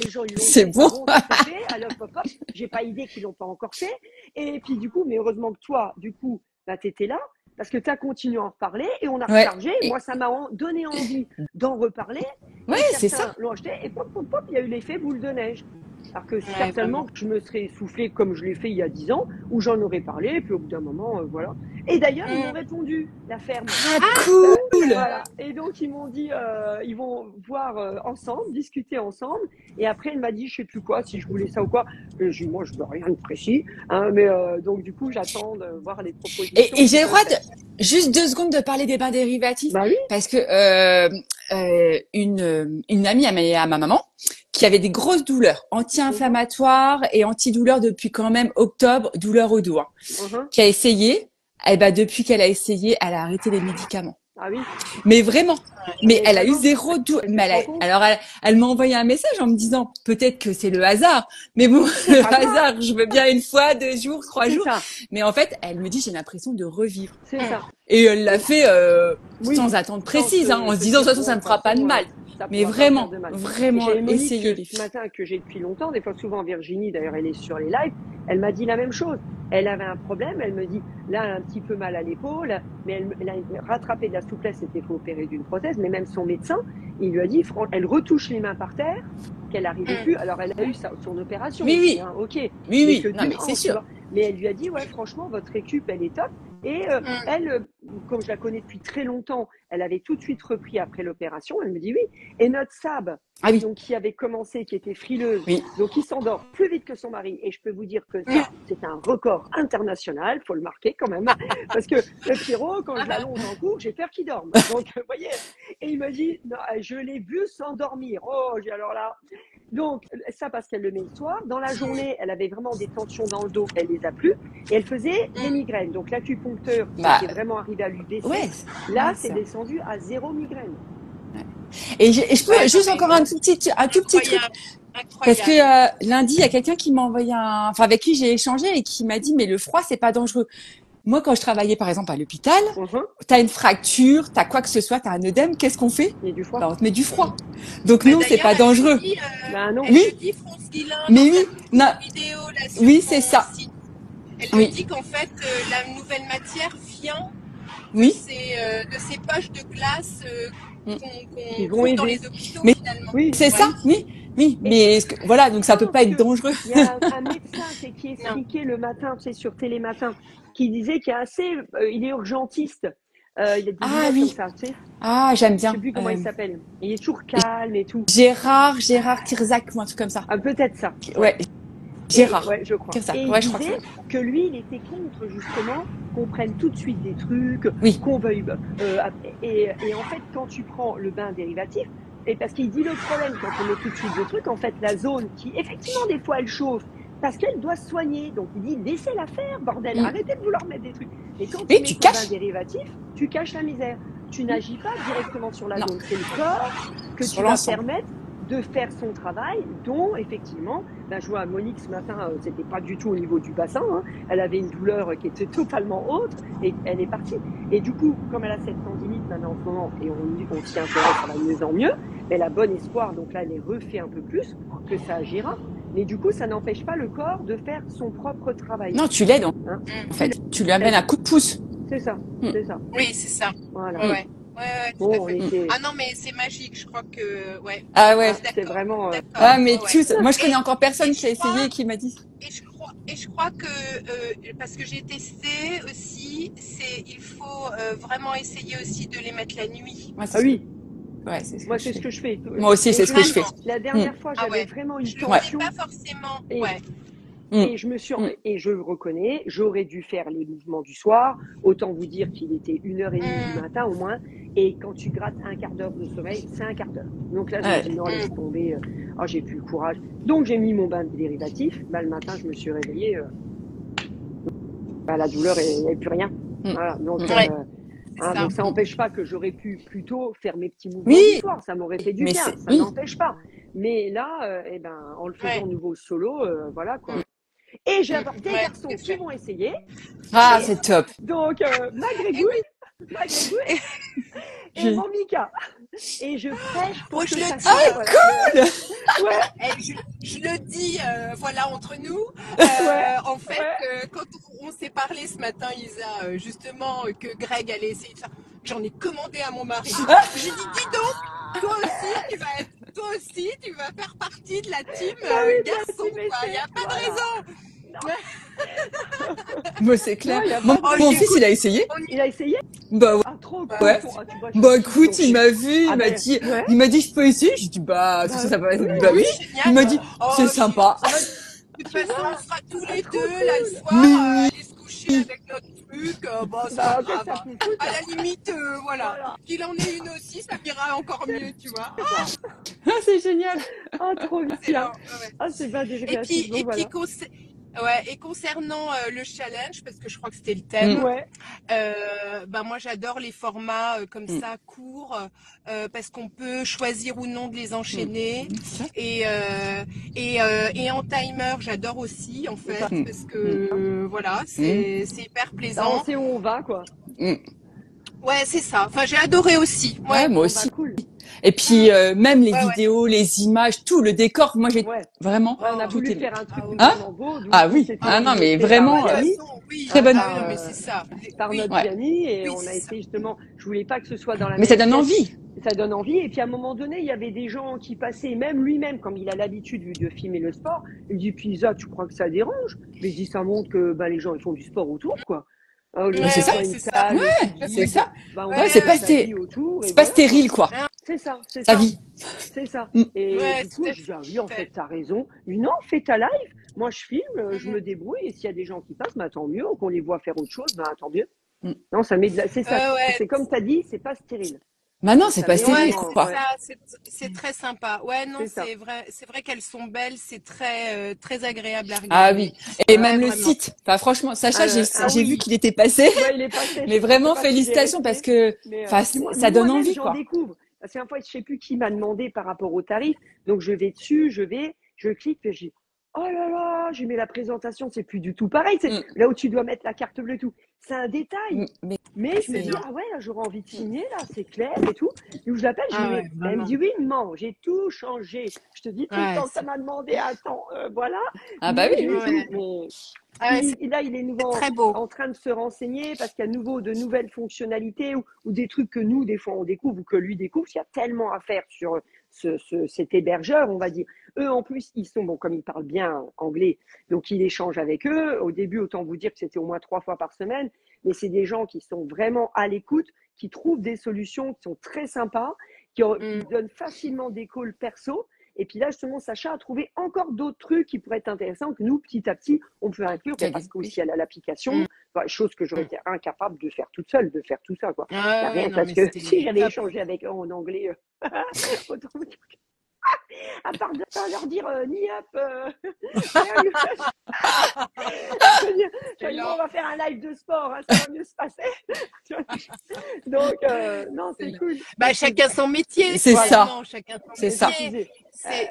[SPEAKER 3] les gens, ils l'ont
[SPEAKER 2] C'est
[SPEAKER 3] fait.
[SPEAKER 2] bon.
[SPEAKER 3] Bon, c'est fait. Alors, hop, hop, j'ai pas idée qu'ils l'ont pas encore fait. Et puis, du coup, mais heureusement que toi, du coup, bah, t'étais là. Parce que tu as continué à en reparler et on a
[SPEAKER 2] Ouais.
[SPEAKER 3] rechargé. Moi, ça m'a donné envie d'en reparler.
[SPEAKER 2] Ouais,
[SPEAKER 3] Et
[SPEAKER 2] c'est
[SPEAKER 3] certains
[SPEAKER 2] ça.
[SPEAKER 3] l'ont acheté et pop, pop, pop, il y a eu l'effet boule de neige. Alors que certainement que je me serais essoufflée comme je l'ai fait il y a 10 ans, où j'en aurais parlé, et puis au bout d'un moment, voilà. Et d'ailleurs, ils m'ont répondu, la ferme.
[SPEAKER 2] Ah, cool.
[SPEAKER 3] Voilà. Et donc, ils m'ont dit, ils vont voir ensemble, discuter ensemble. Et après, elle m'a dit, je sais plus quoi, si je voulais ça ou quoi. Et j'ai dit, moi, je veux rien de précis. Hein, mais donc, du coup, j'attends de voir les propositions.
[SPEAKER 2] Et j'ai le droit de juste 2 secondes de parler des bains dérivatifs.
[SPEAKER 3] Bah oui.
[SPEAKER 2] Parce que une amie à ma maman qui avait des grosses douleurs anti-inflammatoires et antidouleurs depuis quand même octobre, douleurs au dos, qui a essayé. Et ben depuis qu'elle a essayé, elle a arrêté les médicaments.
[SPEAKER 3] Ah oui.
[SPEAKER 2] Mais vraiment. Mais elle a eu
[SPEAKER 3] vraiment,
[SPEAKER 2] 0 douleur.
[SPEAKER 3] elle
[SPEAKER 2] Mais
[SPEAKER 3] se rend compte.
[SPEAKER 2] alors elle m'a envoyé un message en me disant peut-être que c'est le hasard. Mais bon, le
[SPEAKER 3] pas grave.
[SPEAKER 2] hasard, je veux bien 1 fois, 2 jours, 3
[SPEAKER 3] C'est
[SPEAKER 2] jours.
[SPEAKER 3] ça.
[SPEAKER 2] Mais en fait, elle me dit j'ai l'impression de revivre.
[SPEAKER 3] C'est ça.
[SPEAKER 2] Et elle l'a fait
[SPEAKER 3] Oui.
[SPEAKER 2] sans attente précise,
[SPEAKER 3] Sans
[SPEAKER 2] en se disant de toute façon ça ne fera pas de mal.
[SPEAKER 3] ça
[SPEAKER 2] Mais
[SPEAKER 3] pourra pas faire
[SPEAKER 2] vraiment,
[SPEAKER 3] de mal.
[SPEAKER 2] vraiment
[SPEAKER 3] J'ai Monique
[SPEAKER 2] essayer les
[SPEAKER 3] ce
[SPEAKER 2] filles.
[SPEAKER 3] matin que j'ai depuis longtemps, des fois souvent Virginie, d'ailleurs elle est sur les lives, elle m'a dit la même chose. Elle avait un problème, elle me dit là elle a un petit peu mal à l'épaule, mais elle a rattrapé de la souplesse, c'était faut opérer d'une prothèse, mais même son médecin, il lui a dit elle retouche les mains par terre, qu'elle n'arrivait plus. Alors elle a eu son opération.
[SPEAKER 2] Oui,
[SPEAKER 3] aussi,
[SPEAKER 2] oui.
[SPEAKER 3] hein, ok.
[SPEAKER 2] Oui,
[SPEAKER 3] Mais
[SPEAKER 2] oui.
[SPEAKER 3] que
[SPEAKER 2] Non,
[SPEAKER 3] d'une
[SPEAKER 2] mais c'est
[SPEAKER 3] hanche,
[SPEAKER 2] sûr.
[SPEAKER 3] tu vois. Mais elle lui a dit ouais franchement votre récup elle est top. Et elle, comme je la connais depuis très longtemps, elle avait tout de suite repris après l'opération. Elle me dit oui. Et notre Sab,
[SPEAKER 2] Ah oui.
[SPEAKER 3] donc qui avait commencé, qui était frileuse,
[SPEAKER 2] Oui.
[SPEAKER 3] donc qui s'endort plus vite que son mari. Et je peux vous dire que ça, c'est un record international, faut le marquer quand même, parce que le Pierrot, quand je l'allonge en cours, j'ai peur qu'il dorme. Donc, vous voyez. Et il m'a dit, non, je l'ai vu s'endormir. Oh, j'ai alors là. Donc, ça parce qu'elle le met le soir. Dans la journée, elle avait vraiment des tensions dans le dos, elle les a plus. Et elle faisait des migraines. Donc, l'acupuncteur, qui était vraiment arrivé à lui baisser.
[SPEAKER 2] Ouais.
[SPEAKER 3] Là,
[SPEAKER 2] Ouais,
[SPEAKER 3] c'est
[SPEAKER 2] ça.
[SPEAKER 3] descendu à 0 migraine.
[SPEAKER 2] Et je peux juste encore un tout petit truc. Parce que lundi, il y a quelqu'un qui m'a envoyé avec qui j'ai échangé et qui m'a dit mais le froid c'est pas dangereux. Moi, quand je travaillais par exemple à l'hôpital, t'as une fracture, t'as quoi que ce soit, t'as un œdème, qu'est-ce qu'on fait?
[SPEAKER 3] Il y a du froid.
[SPEAKER 2] Bah, on te met du froid. Donc non, c'est pas dangereux.
[SPEAKER 3] Bah non.
[SPEAKER 2] Oui. Mais oui. Non.
[SPEAKER 4] Vidéo, là,
[SPEAKER 2] Oui, c'est ça.
[SPEAKER 4] Site. Elle me dit qu'en fait, la nouvelle matière vient
[SPEAKER 2] Oui.
[SPEAKER 4] de ces poches de glace qu'on
[SPEAKER 3] vont
[SPEAKER 4] trouve dans
[SPEAKER 3] aider.
[SPEAKER 4] les hôpitaux
[SPEAKER 2] Mais-
[SPEAKER 4] finalement.
[SPEAKER 3] Oui.
[SPEAKER 2] C'est ça, oui. Oui, mais voilà, donc ça peut pas être dangereux.
[SPEAKER 3] Il y a un médecin qui expliquait le matin, tu sais, sur Télématin, qui disait qu'il y a il est urgentiste. Il y a des lunettes
[SPEAKER 2] oui.
[SPEAKER 3] comme ça, tu sais.
[SPEAKER 2] Ah, j'aime bien.
[SPEAKER 3] Je sais plus comment il s'appelle. Il est toujours calme et tout.
[SPEAKER 2] Gérard Tirzac ou un truc comme ça.
[SPEAKER 3] Ah, peut-être ça.
[SPEAKER 2] Ouais. Gérard.
[SPEAKER 3] Ouais, je crois.
[SPEAKER 2] Tirzac.
[SPEAKER 3] Et il
[SPEAKER 2] Ouais, je crois
[SPEAKER 3] disait que lui, il était contre justement qu'on prenne tout de suite des trucs,
[SPEAKER 2] Oui.
[SPEAKER 3] qu'on veuille. Et en fait, quand tu prends le bain dérivatif, Et parce qu'il dit le problème, quand on met tout de suite le truc, en fait, la zone qui, effectivement, des fois, elle chauffe, parce qu'elle doit se soigner. Donc, il dit, laissez-la faire, bordel, arrêtez de vouloir mettre des trucs. Et quand tu
[SPEAKER 2] Oui,
[SPEAKER 3] mets
[SPEAKER 2] tu
[SPEAKER 3] ton bain
[SPEAKER 2] caches.
[SPEAKER 3] dérivatif, tu caches la misère. Tu n'agis pas directement sur la
[SPEAKER 2] Non,
[SPEAKER 3] zone. C'est le corps que
[SPEAKER 2] sur
[SPEAKER 3] tu vas
[SPEAKER 2] l'ensemble.
[SPEAKER 3] permettre de faire son travail, dont, effectivement, là, je vois Monique ce matin, c'était pas du tout au niveau du bassin, hein. Elle avait une douleur qui était totalement autre, et elle est partie. Et du coup, comme elle a cette tendinite maintenant en ce moment, et on s'y intéresse, ça va de mieux en mieux, elle a bon espoir, donc là, elle est refait un peu plus, que ça agira. Mais du coup, ça n'empêche pas le corps de faire son propre travail.
[SPEAKER 2] Non, tu l'aides, en
[SPEAKER 3] Hein.
[SPEAKER 2] fait. Tu lui amènes un coup de pouce.
[SPEAKER 3] C'est ça,
[SPEAKER 2] Mm.
[SPEAKER 3] c'est ça.
[SPEAKER 4] Oui, c'est ça.
[SPEAKER 3] Voilà.
[SPEAKER 4] Ouais, ouais. Ouais, tout
[SPEAKER 3] Bon,
[SPEAKER 4] à fait.
[SPEAKER 3] on était...
[SPEAKER 4] Ah non, mais c'est magique, je crois que, ouais.
[SPEAKER 2] Ah ouais.
[SPEAKER 3] c'est
[SPEAKER 4] D'accord,
[SPEAKER 3] vraiment...
[SPEAKER 4] d'accord.
[SPEAKER 2] Ah, mais
[SPEAKER 4] Ouais,
[SPEAKER 2] tu,
[SPEAKER 4] ouais.
[SPEAKER 2] moi, je connais encore personne
[SPEAKER 4] Et
[SPEAKER 2] qui a
[SPEAKER 4] je crois,
[SPEAKER 2] essayé et qui m'a dit.
[SPEAKER 4] et je crois que, parce que j'ai testé aussi, il faut vraiment essayer aussi de les mettre la nuit.
[SPEAKER 2] Ouais,
[SPEAKER 3] Ah oui,
[SPEAKER 2] ouais, c'est ce que
[SPEAKER 3] moi,
[SPEAKER 2] je
[SPEAKER 3] c'est ce
[SPEAKER 2] fais.
[SPEAKER 3] que je fais.
[SPEAKER 2] Moi aussi,
[SPEAKER 3] Et
[SPEAKER 2] c'est ce que je fais.
[SPEAKER 3] La dernière fois,
[SPEAKER 4] Ah
[SPEAKER 3] j'avais
[SPEAKER 4] ouais.
[SPEAKER 3] vraiment une
[SPEAKER 4] Je le
[SPEAKER 2] Ouais.
[SPEAKER 4] faisais
[SPEAKER 3] tension.
[SPEAKER 4] pas forcément.
[SPEAKER 3] Et,
[SPEAKER 4] Ouais.
[SPEAKER 3] et je me suis, et je le reconnais, j'aurais dû faire les mouvements du soir. Autant vous dire qu'il était 1h30 du matin au moins. Et quand tu grattes un quart d'heure de sommeil, c'est un quart d'heure. Donc là, je me
[SPEAKER 2] Ouais.
[SPEAKER 3] dis non, laisse tomber. Oh, j'ai plus le courage. Donc j'ai mis mon bain de dérivatif. Bah, le matin, je me suis réveillée. Bah, la douleur, il n'y avait plus rien. Voilà. Donc,
[SPEAKER 4] Ouais, c'est
[SPEAKER 3] hein,
[SPEAKER 4] ça.
[SPEAKER 3] donc ça n'empêche pas que j'aurais pu plutôt faire mes petits mouvements
[SPEAKER 2] Oui,
[SPEAKER 3] du soir. Ça m'aurait fait du
[SPEAKER 2] mais
[SPEAKER 3] bien.
[SPEAKER 2] c'est,
[SPEAKER 3] Ça
[SPEAKER 2] oui.
[SPEAKER 3] n'empêche pas. Mais là, eh ben, en le faisant
[SPEAKER 4] Ouais.
[SPEAKER 3] nouveau solo, voilà quoi. Et j'ai avoir des
[SPEAKER 4] Ouais,
[SPEAKER 3] garçons
[SPEAKER 4] tout à
[SPEAKER 3] qui
[SPEAKER 4] fait.
[SPEAKER 3] vont essayer.
[SPEAKER 2] Ah,
[SPEAKER 3] Et
[SPEAKER 2] c'est top.
[SPEAKER 3] donc, ma
[SPEAKER 4] Et
[SPEAKER 3] Grégouille,
[SPEAKER 4] oui.
[SPEAKER 3] ma Grégouille et
[SPEAKER 2] J'ai-
[SPEAKER 3] mon Mika. Et je prêche pour
[SPEAKER 4] Moi,
[SPEAKER 3] que
[SPEAKER 4] je le
[SPEAKER 3] ça
[SPEAKER 4] dis,
[SPEAKER 3] soit. Voilà, ouais,
[SPEAKER 4] je le dis, voilà, entre nous.
[SPEAKER 3] ouais,
[SPEAKER 4] En fait,
[SPEAKER 3] ouais.
[SPEAKER 4] quand on s'est parlé ce matin, Isa, justement, que Greg allait essayer de faire, j'en ai commandé à mon mari. J'ai dit, dis donc, toi aussi, tu vas faire partie de la team
[SPEAKER 3] Bah oui, de la
[SPEAKER 4] garçon,
[SPEAKER 3] team
[SPEAKER 4] quoi. Il n'y
[SPEAKER 3] essai.
[SPEAKER 4] a pas de
[SPEAKER 3] Voilà.
[SPEAKER 4] raison.
[SPEAKER 2] Moi, c'est
[SPEAKER 3] Non,
[SPEAKER 2] clair.
[SPEAKER 3] il n'y a
[SPEAKER 2] Mon,
[SPEAKER 3] pas de
[SPEAKER 4] Oh,
[SPEAKER 2] mon
[SPEAKER 3] raison.
[SPEAKER 2] fils, il a essayé.
[SPEAKER 4] on y-
[SPEAKER 3] Il a essayé?
[SPEAKER 2] Bah ouais.
[SPEAKER 3] Ah, trop
[SPEAKER 2] Ouais.
[SPEAKER 3] cool. Ah, tu vois,
[SPEAKER 2] Bah
[SPEAKER 3] je suis
[SPEAKER 2] écoute, il
[SPEAKER 3] donc.
[SPEAKER 2] m'a vu,
[SPEAKER 3] Ah,
[SPEAKER 2] il m'a
[SPEAKER 3] ben,
[SPEAKER 2] dit,
[SPEAKER 3] ouais.
[SPEAKER 2] il m'a dit, je peux essayer. J'ai dit, bah,
[SPEAKER 3] Bah,
[SPEAKER 2] ça va,
[SPEAKER 3] oui,
[SPEAKER 2] bah oui.
[SPEAKER 4] génial.
[SPEAKER 2] Il m'a dit,
[SPEAKER 4] Oh,
[SPEAKER 2] c'est sympa.
[SPEAKER 3] Ah, bah,
[SPEAKER 4] de toute
[SPEAKER 3] tu
[SPEAKER 4] façon,
[SPEAKER 3] vois?
[SPEAKER 4] on sera tous
[SPEAKER 3] Ah,
[SPEAKER 4] les
[SPEAKER 3] trop
[SPEAKER 4] deux, là, le
[SPEAKER 3] cool.
[SPEAKER 4] soir,
[SPEAKER 2] Mais
[SPEAKER 4] aller se coucher avec notre truc. Bon, c'est pas
[SPEAKER 3] Bah, qu'est-ce que
[SPEAKER 4] grave.
[SPEAKER 3] ça peut foutre,
[SPEAKER 4] À
[SPEAKER 3] hein?
[SPEAKER 4] la limite, voilà.
[SPEAKER 3] Voilà.
[SPEAKER 4] Qu'il en ait une aussi, ça ira encore mieux, tu vois.
[SPEAKER 3] C'est ça.
[SPEAKER 2] ah, c'est génial.
[SPEAKER 3] Ah, trop
[SPEAKER 4] Excellent.
[SPEAKER 3] bien.
[SPEAKER 4] Ouais.
[SPEAKER 3] Ah, c'est pas dérivatif.
[SPEAKER 4] Et
[SPEAKER 3] Bon,
[SPEAKER 4] puis
[SPEAKER 3] voilà.
[SPEAKER 4] ouais, et concernant le challenge, parce que je crois que c'était le thème,
[SPEAKER 3] Ouais.
[SPEAKER 4] bah moi j'adore les formats comme ça courts parce qu'on peut choisir ou non de les enchaîner et et en timer j'adore aussi en
[SPEAKER 3] C'est
[SPEAKER 4] fait
[SPEAKER 3] ça.
[SPEAKER 4] parce que voilà c'est hyper
[SPEAKER 3] Ça, on
[SPEAKER 4] plaisant.
[SPEAKER 3] sait où on va, quoi.
[SPEAKER 4] Ouais c'est ça. Enfin j'ai adoré aussi.
[SPEAKER 2] Ouais,
[SPEAKER 4] Ouais.
[SPEAKER 2] moi
[SPEAKER 3] Bon,
[SPEAKER 2] aussi.
[SPEAKER 3] bah, cool.
[SPEAKER 2] Et puis, même les
[SPEAKER 4] Ouais ouais.
[SPEAKER 2] vidéos, les images, tout, le décor, moi, j'ai
[SPEAKER 3] Ouais.
[SPEAKER 2] vraiment,
[SPEAKER 3] Ouais, on a
[SPEAKER 4] Oh.
[SPEAKER 2] tout
[SPEAKER 3] voulu
[SPEAKER 2] est,
[SPEAKER 3] faire un truc
[SPEAKER 4] Ah oui.
[SPEAKER 2] hein?
[SPEAKER 3] vraiment beau. Du
[SPEAKER 2] Ah
[SPEAKER 3] coup,
[SPEAKER 2] oui.
[SPEAKER 3] c'était
[SPEAKER 2] Ah non, mais
[SPEAKER 3] piloté par
[SPEAKER 2] vraiment,
[SPEAKER 4] Ouais, de toute
[SPEAKER 3] Gianni.
[SPEAKER 4] façon, oui.
[SPEAKER 2] très bonne.
[SPEAKER 4] Ah oui, non, mais c'est ça.
[SPEAKER 3] Par
[SPEAKER 4] Oui.
[SPEAKER 3] notre
[SPEAKER 2] Ouais.
[SPEAKER 3] Gianni. Et
[SPEAKER 4] Oui,
[SPEAKER 3] on a
[SPEAKER 4] c'est ça.
[SPEAKER 3] essayé justement. Je voulais pas que ce soit dans la
[SPEAKER 2] Mais ça
[SPEAKER 3] même
[SPEAKER 2] donne
[SPEAKER 3] pièce.
[SPEAKER 2] envie.
[SPEAKER 3] Ça donne envie. Et puis à un moment donné, il y avait des gens qui passaient, même lui-même, comme il a l'habitude de filmer le sport, il dit, puis Isa, tu crois que ça dérange? Mais je dis, ça montre que bah, les gens, ils font du sport autour, quoi. Au lieu
[SPEAKER 2] Mais
[SPEAKER 3] que
[SPEAKER 2] c'est
[SPEAKER 3] ce
[SPEAKER 2] ça.
[SPEAKER 3] soit
[SPEAKER 4] Ouais,
[SPEAKER 3] une
[SPEAKER 4] c'est ça.
[SPEAKER 3] salle
[SPEAKER 2] C'est
[SPEAKER 3] vide,
[SPEAKER 2] ça.
[SPEAKER 3] bah, on
[SPEAKER 4] Ouais,
[SPEAKER 3] peut
[SPEAKER 2] Ouais, c'est
[SPEAKER 3] faire
[SPEAKER 2] pas,
[SPEAKER 3] sa
[SPEAKER 4] ouais.
[SPEAKER 3] vie autour et
[SPEAKER 2] c'est pas
[SPEAKER 3] voilà, quoi.
[SPEAKER 2] stérile, quoi.
[SPEAKER 3] C'est ça, c'est
[SPEAKER 2] Ta
[SPEAKER 3] ça,
[SPEAKER 2] vie.
[SPEAKER 3] c'est ça.
[SPEAKER 2] Mm.
[SPEAKER 3] Et
[SPEAKER 4] Ouais,
[SPEAKER 3] du
[SPEAKER 4] tout
[SPEAKER 3] coup,
[SPEAKER 4] à
[SPEAKER 3] je dis, ah oui, en
[SPEAKER 4] fait.
[SPEAKER 3] fait, t'as raison. Il dit, non, fais ta live. Moi, je filme, je
[SPEAKER 4] Mhm.
[SPEAKER 3] me débrouille. Et s'il y a des gens qui passent, bah, tant mieux. Ou qu'on les voit faire autre chose, bah, tant mieux.
[SPEAKER 2] Mm.
[SPEAKER 3] Non, ça met de la... C'est ça.
[SPEAKER 4] Ouais.
[SPEAKER 3] C'est comme t'as dit, c'est pas stérile.
[SPEAKER 2] Maintenant, c'est
[SPEAKER 3] Ça
[SPEAKER 2] pas
[SPEAKER 3] met
[SPEAKER 2] stérile,
[SPEAKER 4] Ouais,
[SPEAKER 3] vraiment,
[SPEAKER 2] quoi.
[SPEAKER 4] c'est
[SPEAKER 3] ouais,
[SPEAKER 4] ça, c'est très sympa. Ouais, non,
[SPEAKER 3] c'est ça.
[SPEAKER 4] c'est vrai qu'elles sont belles, c'est très agréable à
[SPEAKER 2] Ah
[SPEAKER 4] regarder.
[SPEAKER 2] oui. Et
[SPEAKER 4] Ouais,
[SPEAKER 2] même le
[SPEAKER 4] vraiment.
[SPEAKER 2] site. Enfin, franchement, Sacha,
[SPEAKER 3] Ah
[SPEAKER 2] j'ai vu
[SPEAKER 3] oui,
[SPEAKER 2] qu'il était passé.
[SPEAKER 3] ouais, il est passé.
[SPEAKER 2] Mais
[SPEAKER 3] Je sais
[SPEAKER 2] vraiment,
[SPEAKER 3] pas s'il est
[SPEAKER 2] félicitations parce
[SPEAKER 3] resté.
[SPEAKER 2] que,
[SPEAKER 3] Mais
[SPEAKER 2] enfin,
[SPEAKER 3] puis
[SPEAKER 2] ça donne
[SPEAKER 3] moi-même,
[SPEAKER 2] envie,
[SPEAKER 3] j'en
[SPEAKER 2] quoi.
[SPEAKER 3] découvre. La dernière fois, je sais plus qui m'a demandé par rapport au tarif. Donc, je vais dessus, je clique, et je dis, oh là là, j'ai mis la présentation, c'est plus du tout pareil. C'est
[SPEAKER 2] Mm.
[SPEAKER 3] là où tu dois mettre la carte bleue et tout. C'est un détail.
[SPEAKER 2] Mais
[SPEAKER 3] Mais je me
[SPEAKER 2] c'est,
[SPEAKER 3] dis, ah ouais, là, j'aurais envie de signer, là, c'est clair et tout. Et où je l'appelle, je dis,
[SPEAKER 4] Ah
[SPEAKER 3] mais
[SPEAKER 4] ouais,
[SPEAKER 3] elle me
[SPEAKER 4] vraiment.
[SPEAKER 3] dit, oui, maman, j'ai tout changé. Je te dis tout le
[SPEAKER 4] Ouais,
[SPEAKER 3] temps que ça m'a demandé, attends, voilà.
[SPEAKER 2] ah bah
[SPEAKER 3] Mais
[SPEAKER 2] oui,
[SPEAKER 3] j'ai
[SPEAKER 2] oui.
[SPEAKER 3] tout.
[SPEAKER 4] ouais.
[SPEAKER 3] Mais
[SPEAKER 4] Ah ouais,
[SPEAKER 3] là, il est nouveau
[SPEAKER 4] très beau.
[SPEAKER 3] en train de se renseigner parce qu'il y a de nouvelles fonctionnalités ou des trucs que nous, des fois, on découvre ou que lui découvre. Il y a tellement à faire sur cet hébergeur, on va dire. Eux, en plus, ils sont, bon, comme ils parlent bien anglais, donc il échange avec eux. Au début, autant vous dire que c'était au moins 3 fois par semaine, mais c'est des gens qui sont vraiment à l'écoute, qui trouvent des solutions qui sont très sympas, qui
[SPEAKER 4] Mm.
[SPEAKER 3] donnent facilement des calls perso. Et puis là, justement, Sacha a trouvé encore d'autres trucs qui pourraient être intéressants que nous, petit à petit, on peut inclure, parce qu'aussi elle a l'application, chose que j'aurais été incapable de faire toute seule, de faire tout ça, quoi.
[SPEAKER 4] Ah ouais,
[SPEAKER 3] Rien,
[SPEAKER 4] non,
[SPEAKER 3] parce
[SPEAKER 4] mais
[SPEAKER 3] que
[SPEAKER 4] c'était
[SPEAKER 3] si j'avais
[SPEAKER 4] top.
[SPEAKER 3] échangé avec eux en anglais, autant à part de pas leur dire ni up, je veux dire, on va faire un live de sport, hein, ça va mieux se passer. Donc, non, c'est cool.
[SPEAKER 4] Bah, chacun son métier.
[SPEAKER 2] C'est ça.
[SPEAKER 4] Finalement, chacun son
[SPEAKER 2] C'est ça.
[SPEAKER 4] métier.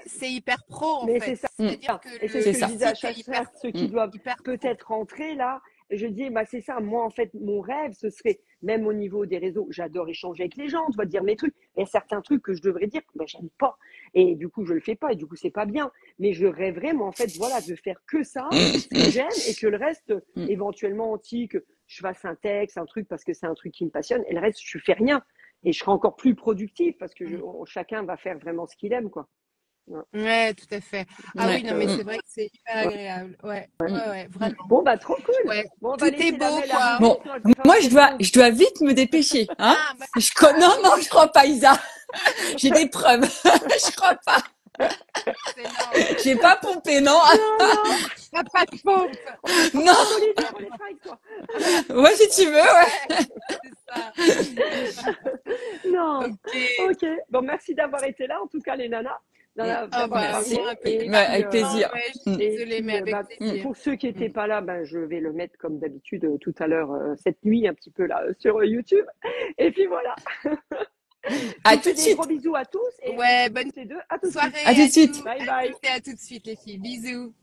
[SPEAKER 4] C'est hyper pro, en
[SPEAKER 3] Mais
[SPEAKER 4] fait.
[SPEAKER 3] c'est ça.
[SPEAKER 4] C'est-à-dire que
[SPEAKER 3] Et c'est ce que je
[SPEAKER 2] ça.
[SPEAKER 3] disais à
[SPEAKER 4] site est
[SPEAKER 3] chaque
[SPEAKER 4] hyper,
[SPEAKER 3] fois, ceux qui doivent
[SPEAKER 4] hyper pro.
[SPEAKER 3] peut-être rentrer là. Je dis, bah, c'est ça. Moi, en fait, mon rêve, ce serait, même au niveau des réseaux, j'adore échanger avec les gens, tu vois, dire mes trucs. Il y a certains trucs que je devrais dire, bah, j'aime pas. Et du coup, je le fais pas. Et du coup, c'est pas bien. Mais je rêverais, moi, en fait, voilà, de faire que ça, ce que j'aime, et que le reste, éventuellement, que je fasse un texte, un truc, parce que c'est un truc qui me passionne. Et le reste, je fais rien. Et je serai encore plus productif parce que chacun va faire vraiment ce qu'il aime, quoi.
[SPEAKER 4] Ouais, tout à fait. Ah
[SPEAKER 2] Ouais.
[SPEAKER 4] oui, non, mais c'est vrai que c'est hyper agréable. Ouais, vraiment.
[SPEAKER 3] Bon, bah, trop cool.
[SPEAKER 4] Ouais.
[SPEAKER 3] Bon, on va
[SPEAKER 4] Tout
[SPEAKER 3] laisser
[SPEAKER 4] est beau,
[SPEAKER 3] la
[SPEAKER 4] quoi.
[SPEAKER 2] Bon, moi, je dois vite me dépêcher, hein.
[SPEAKER 4] Ah, bah,
[SPEAKER 2] Non, je crois pas, Isa. J'ai des preuves. Je crois pas.
[SPEAKER 4] c'est énorme.
[SPEAKER 2] J'ai pas pompé, non.
[SPEAKER 4] T'as pas de pompe.
[SPEAKER 2] Non.
[SPEAKER 3] on les fera avec toi.
[SPEAKER 2] Ouais, si tu veux, ouais.
[SPEAKER 4] C'est ça.
[SPEAKER 3] Non.
[SPEAKER 4] Ok.
[SPEAKER 3] Ok. Bon, merci d'avoir été là, en tout cas, les nanas.
[SPEAKER 4] Ah bah,
[SPEAKER 2] Merci.
[SPEAKER 4] moi, un peu.
[SPEAKER 2] Ouais, avec plaisir.
[SPEAKER 4] Ouais, je suis désolée, mais avec plaisir.
[SPEAKER 3] pour ceux qui n'étaient pas là, ben, je vais le mettre comme d'habitude tout à l'heure, cette nuit, un petit peu là, sur YouTube. Et puis voilà.
[SPEAKER 2] À
[SPEAKER 3] Je vous
[SPEAKER 2] tout
[SPEAKER 3] fais
[SPEAKER 2] de
[SPEAKER 3] des
[SPEAKER 2] suite.
[SPEAKER 3] gros bisous à tous. Et
[SPEAKER 4] Ouais, bonne
[SPEAKER 3] les deux. À tout de
[SPEAKER 4] soirée.
[SPEAKER 3] suite.
[SPEAKER 2] À tout de suite.
[SPEAKER 3] Bye bye.
[SPEAKER 4] Et à tout de suite, les filles. Bisous.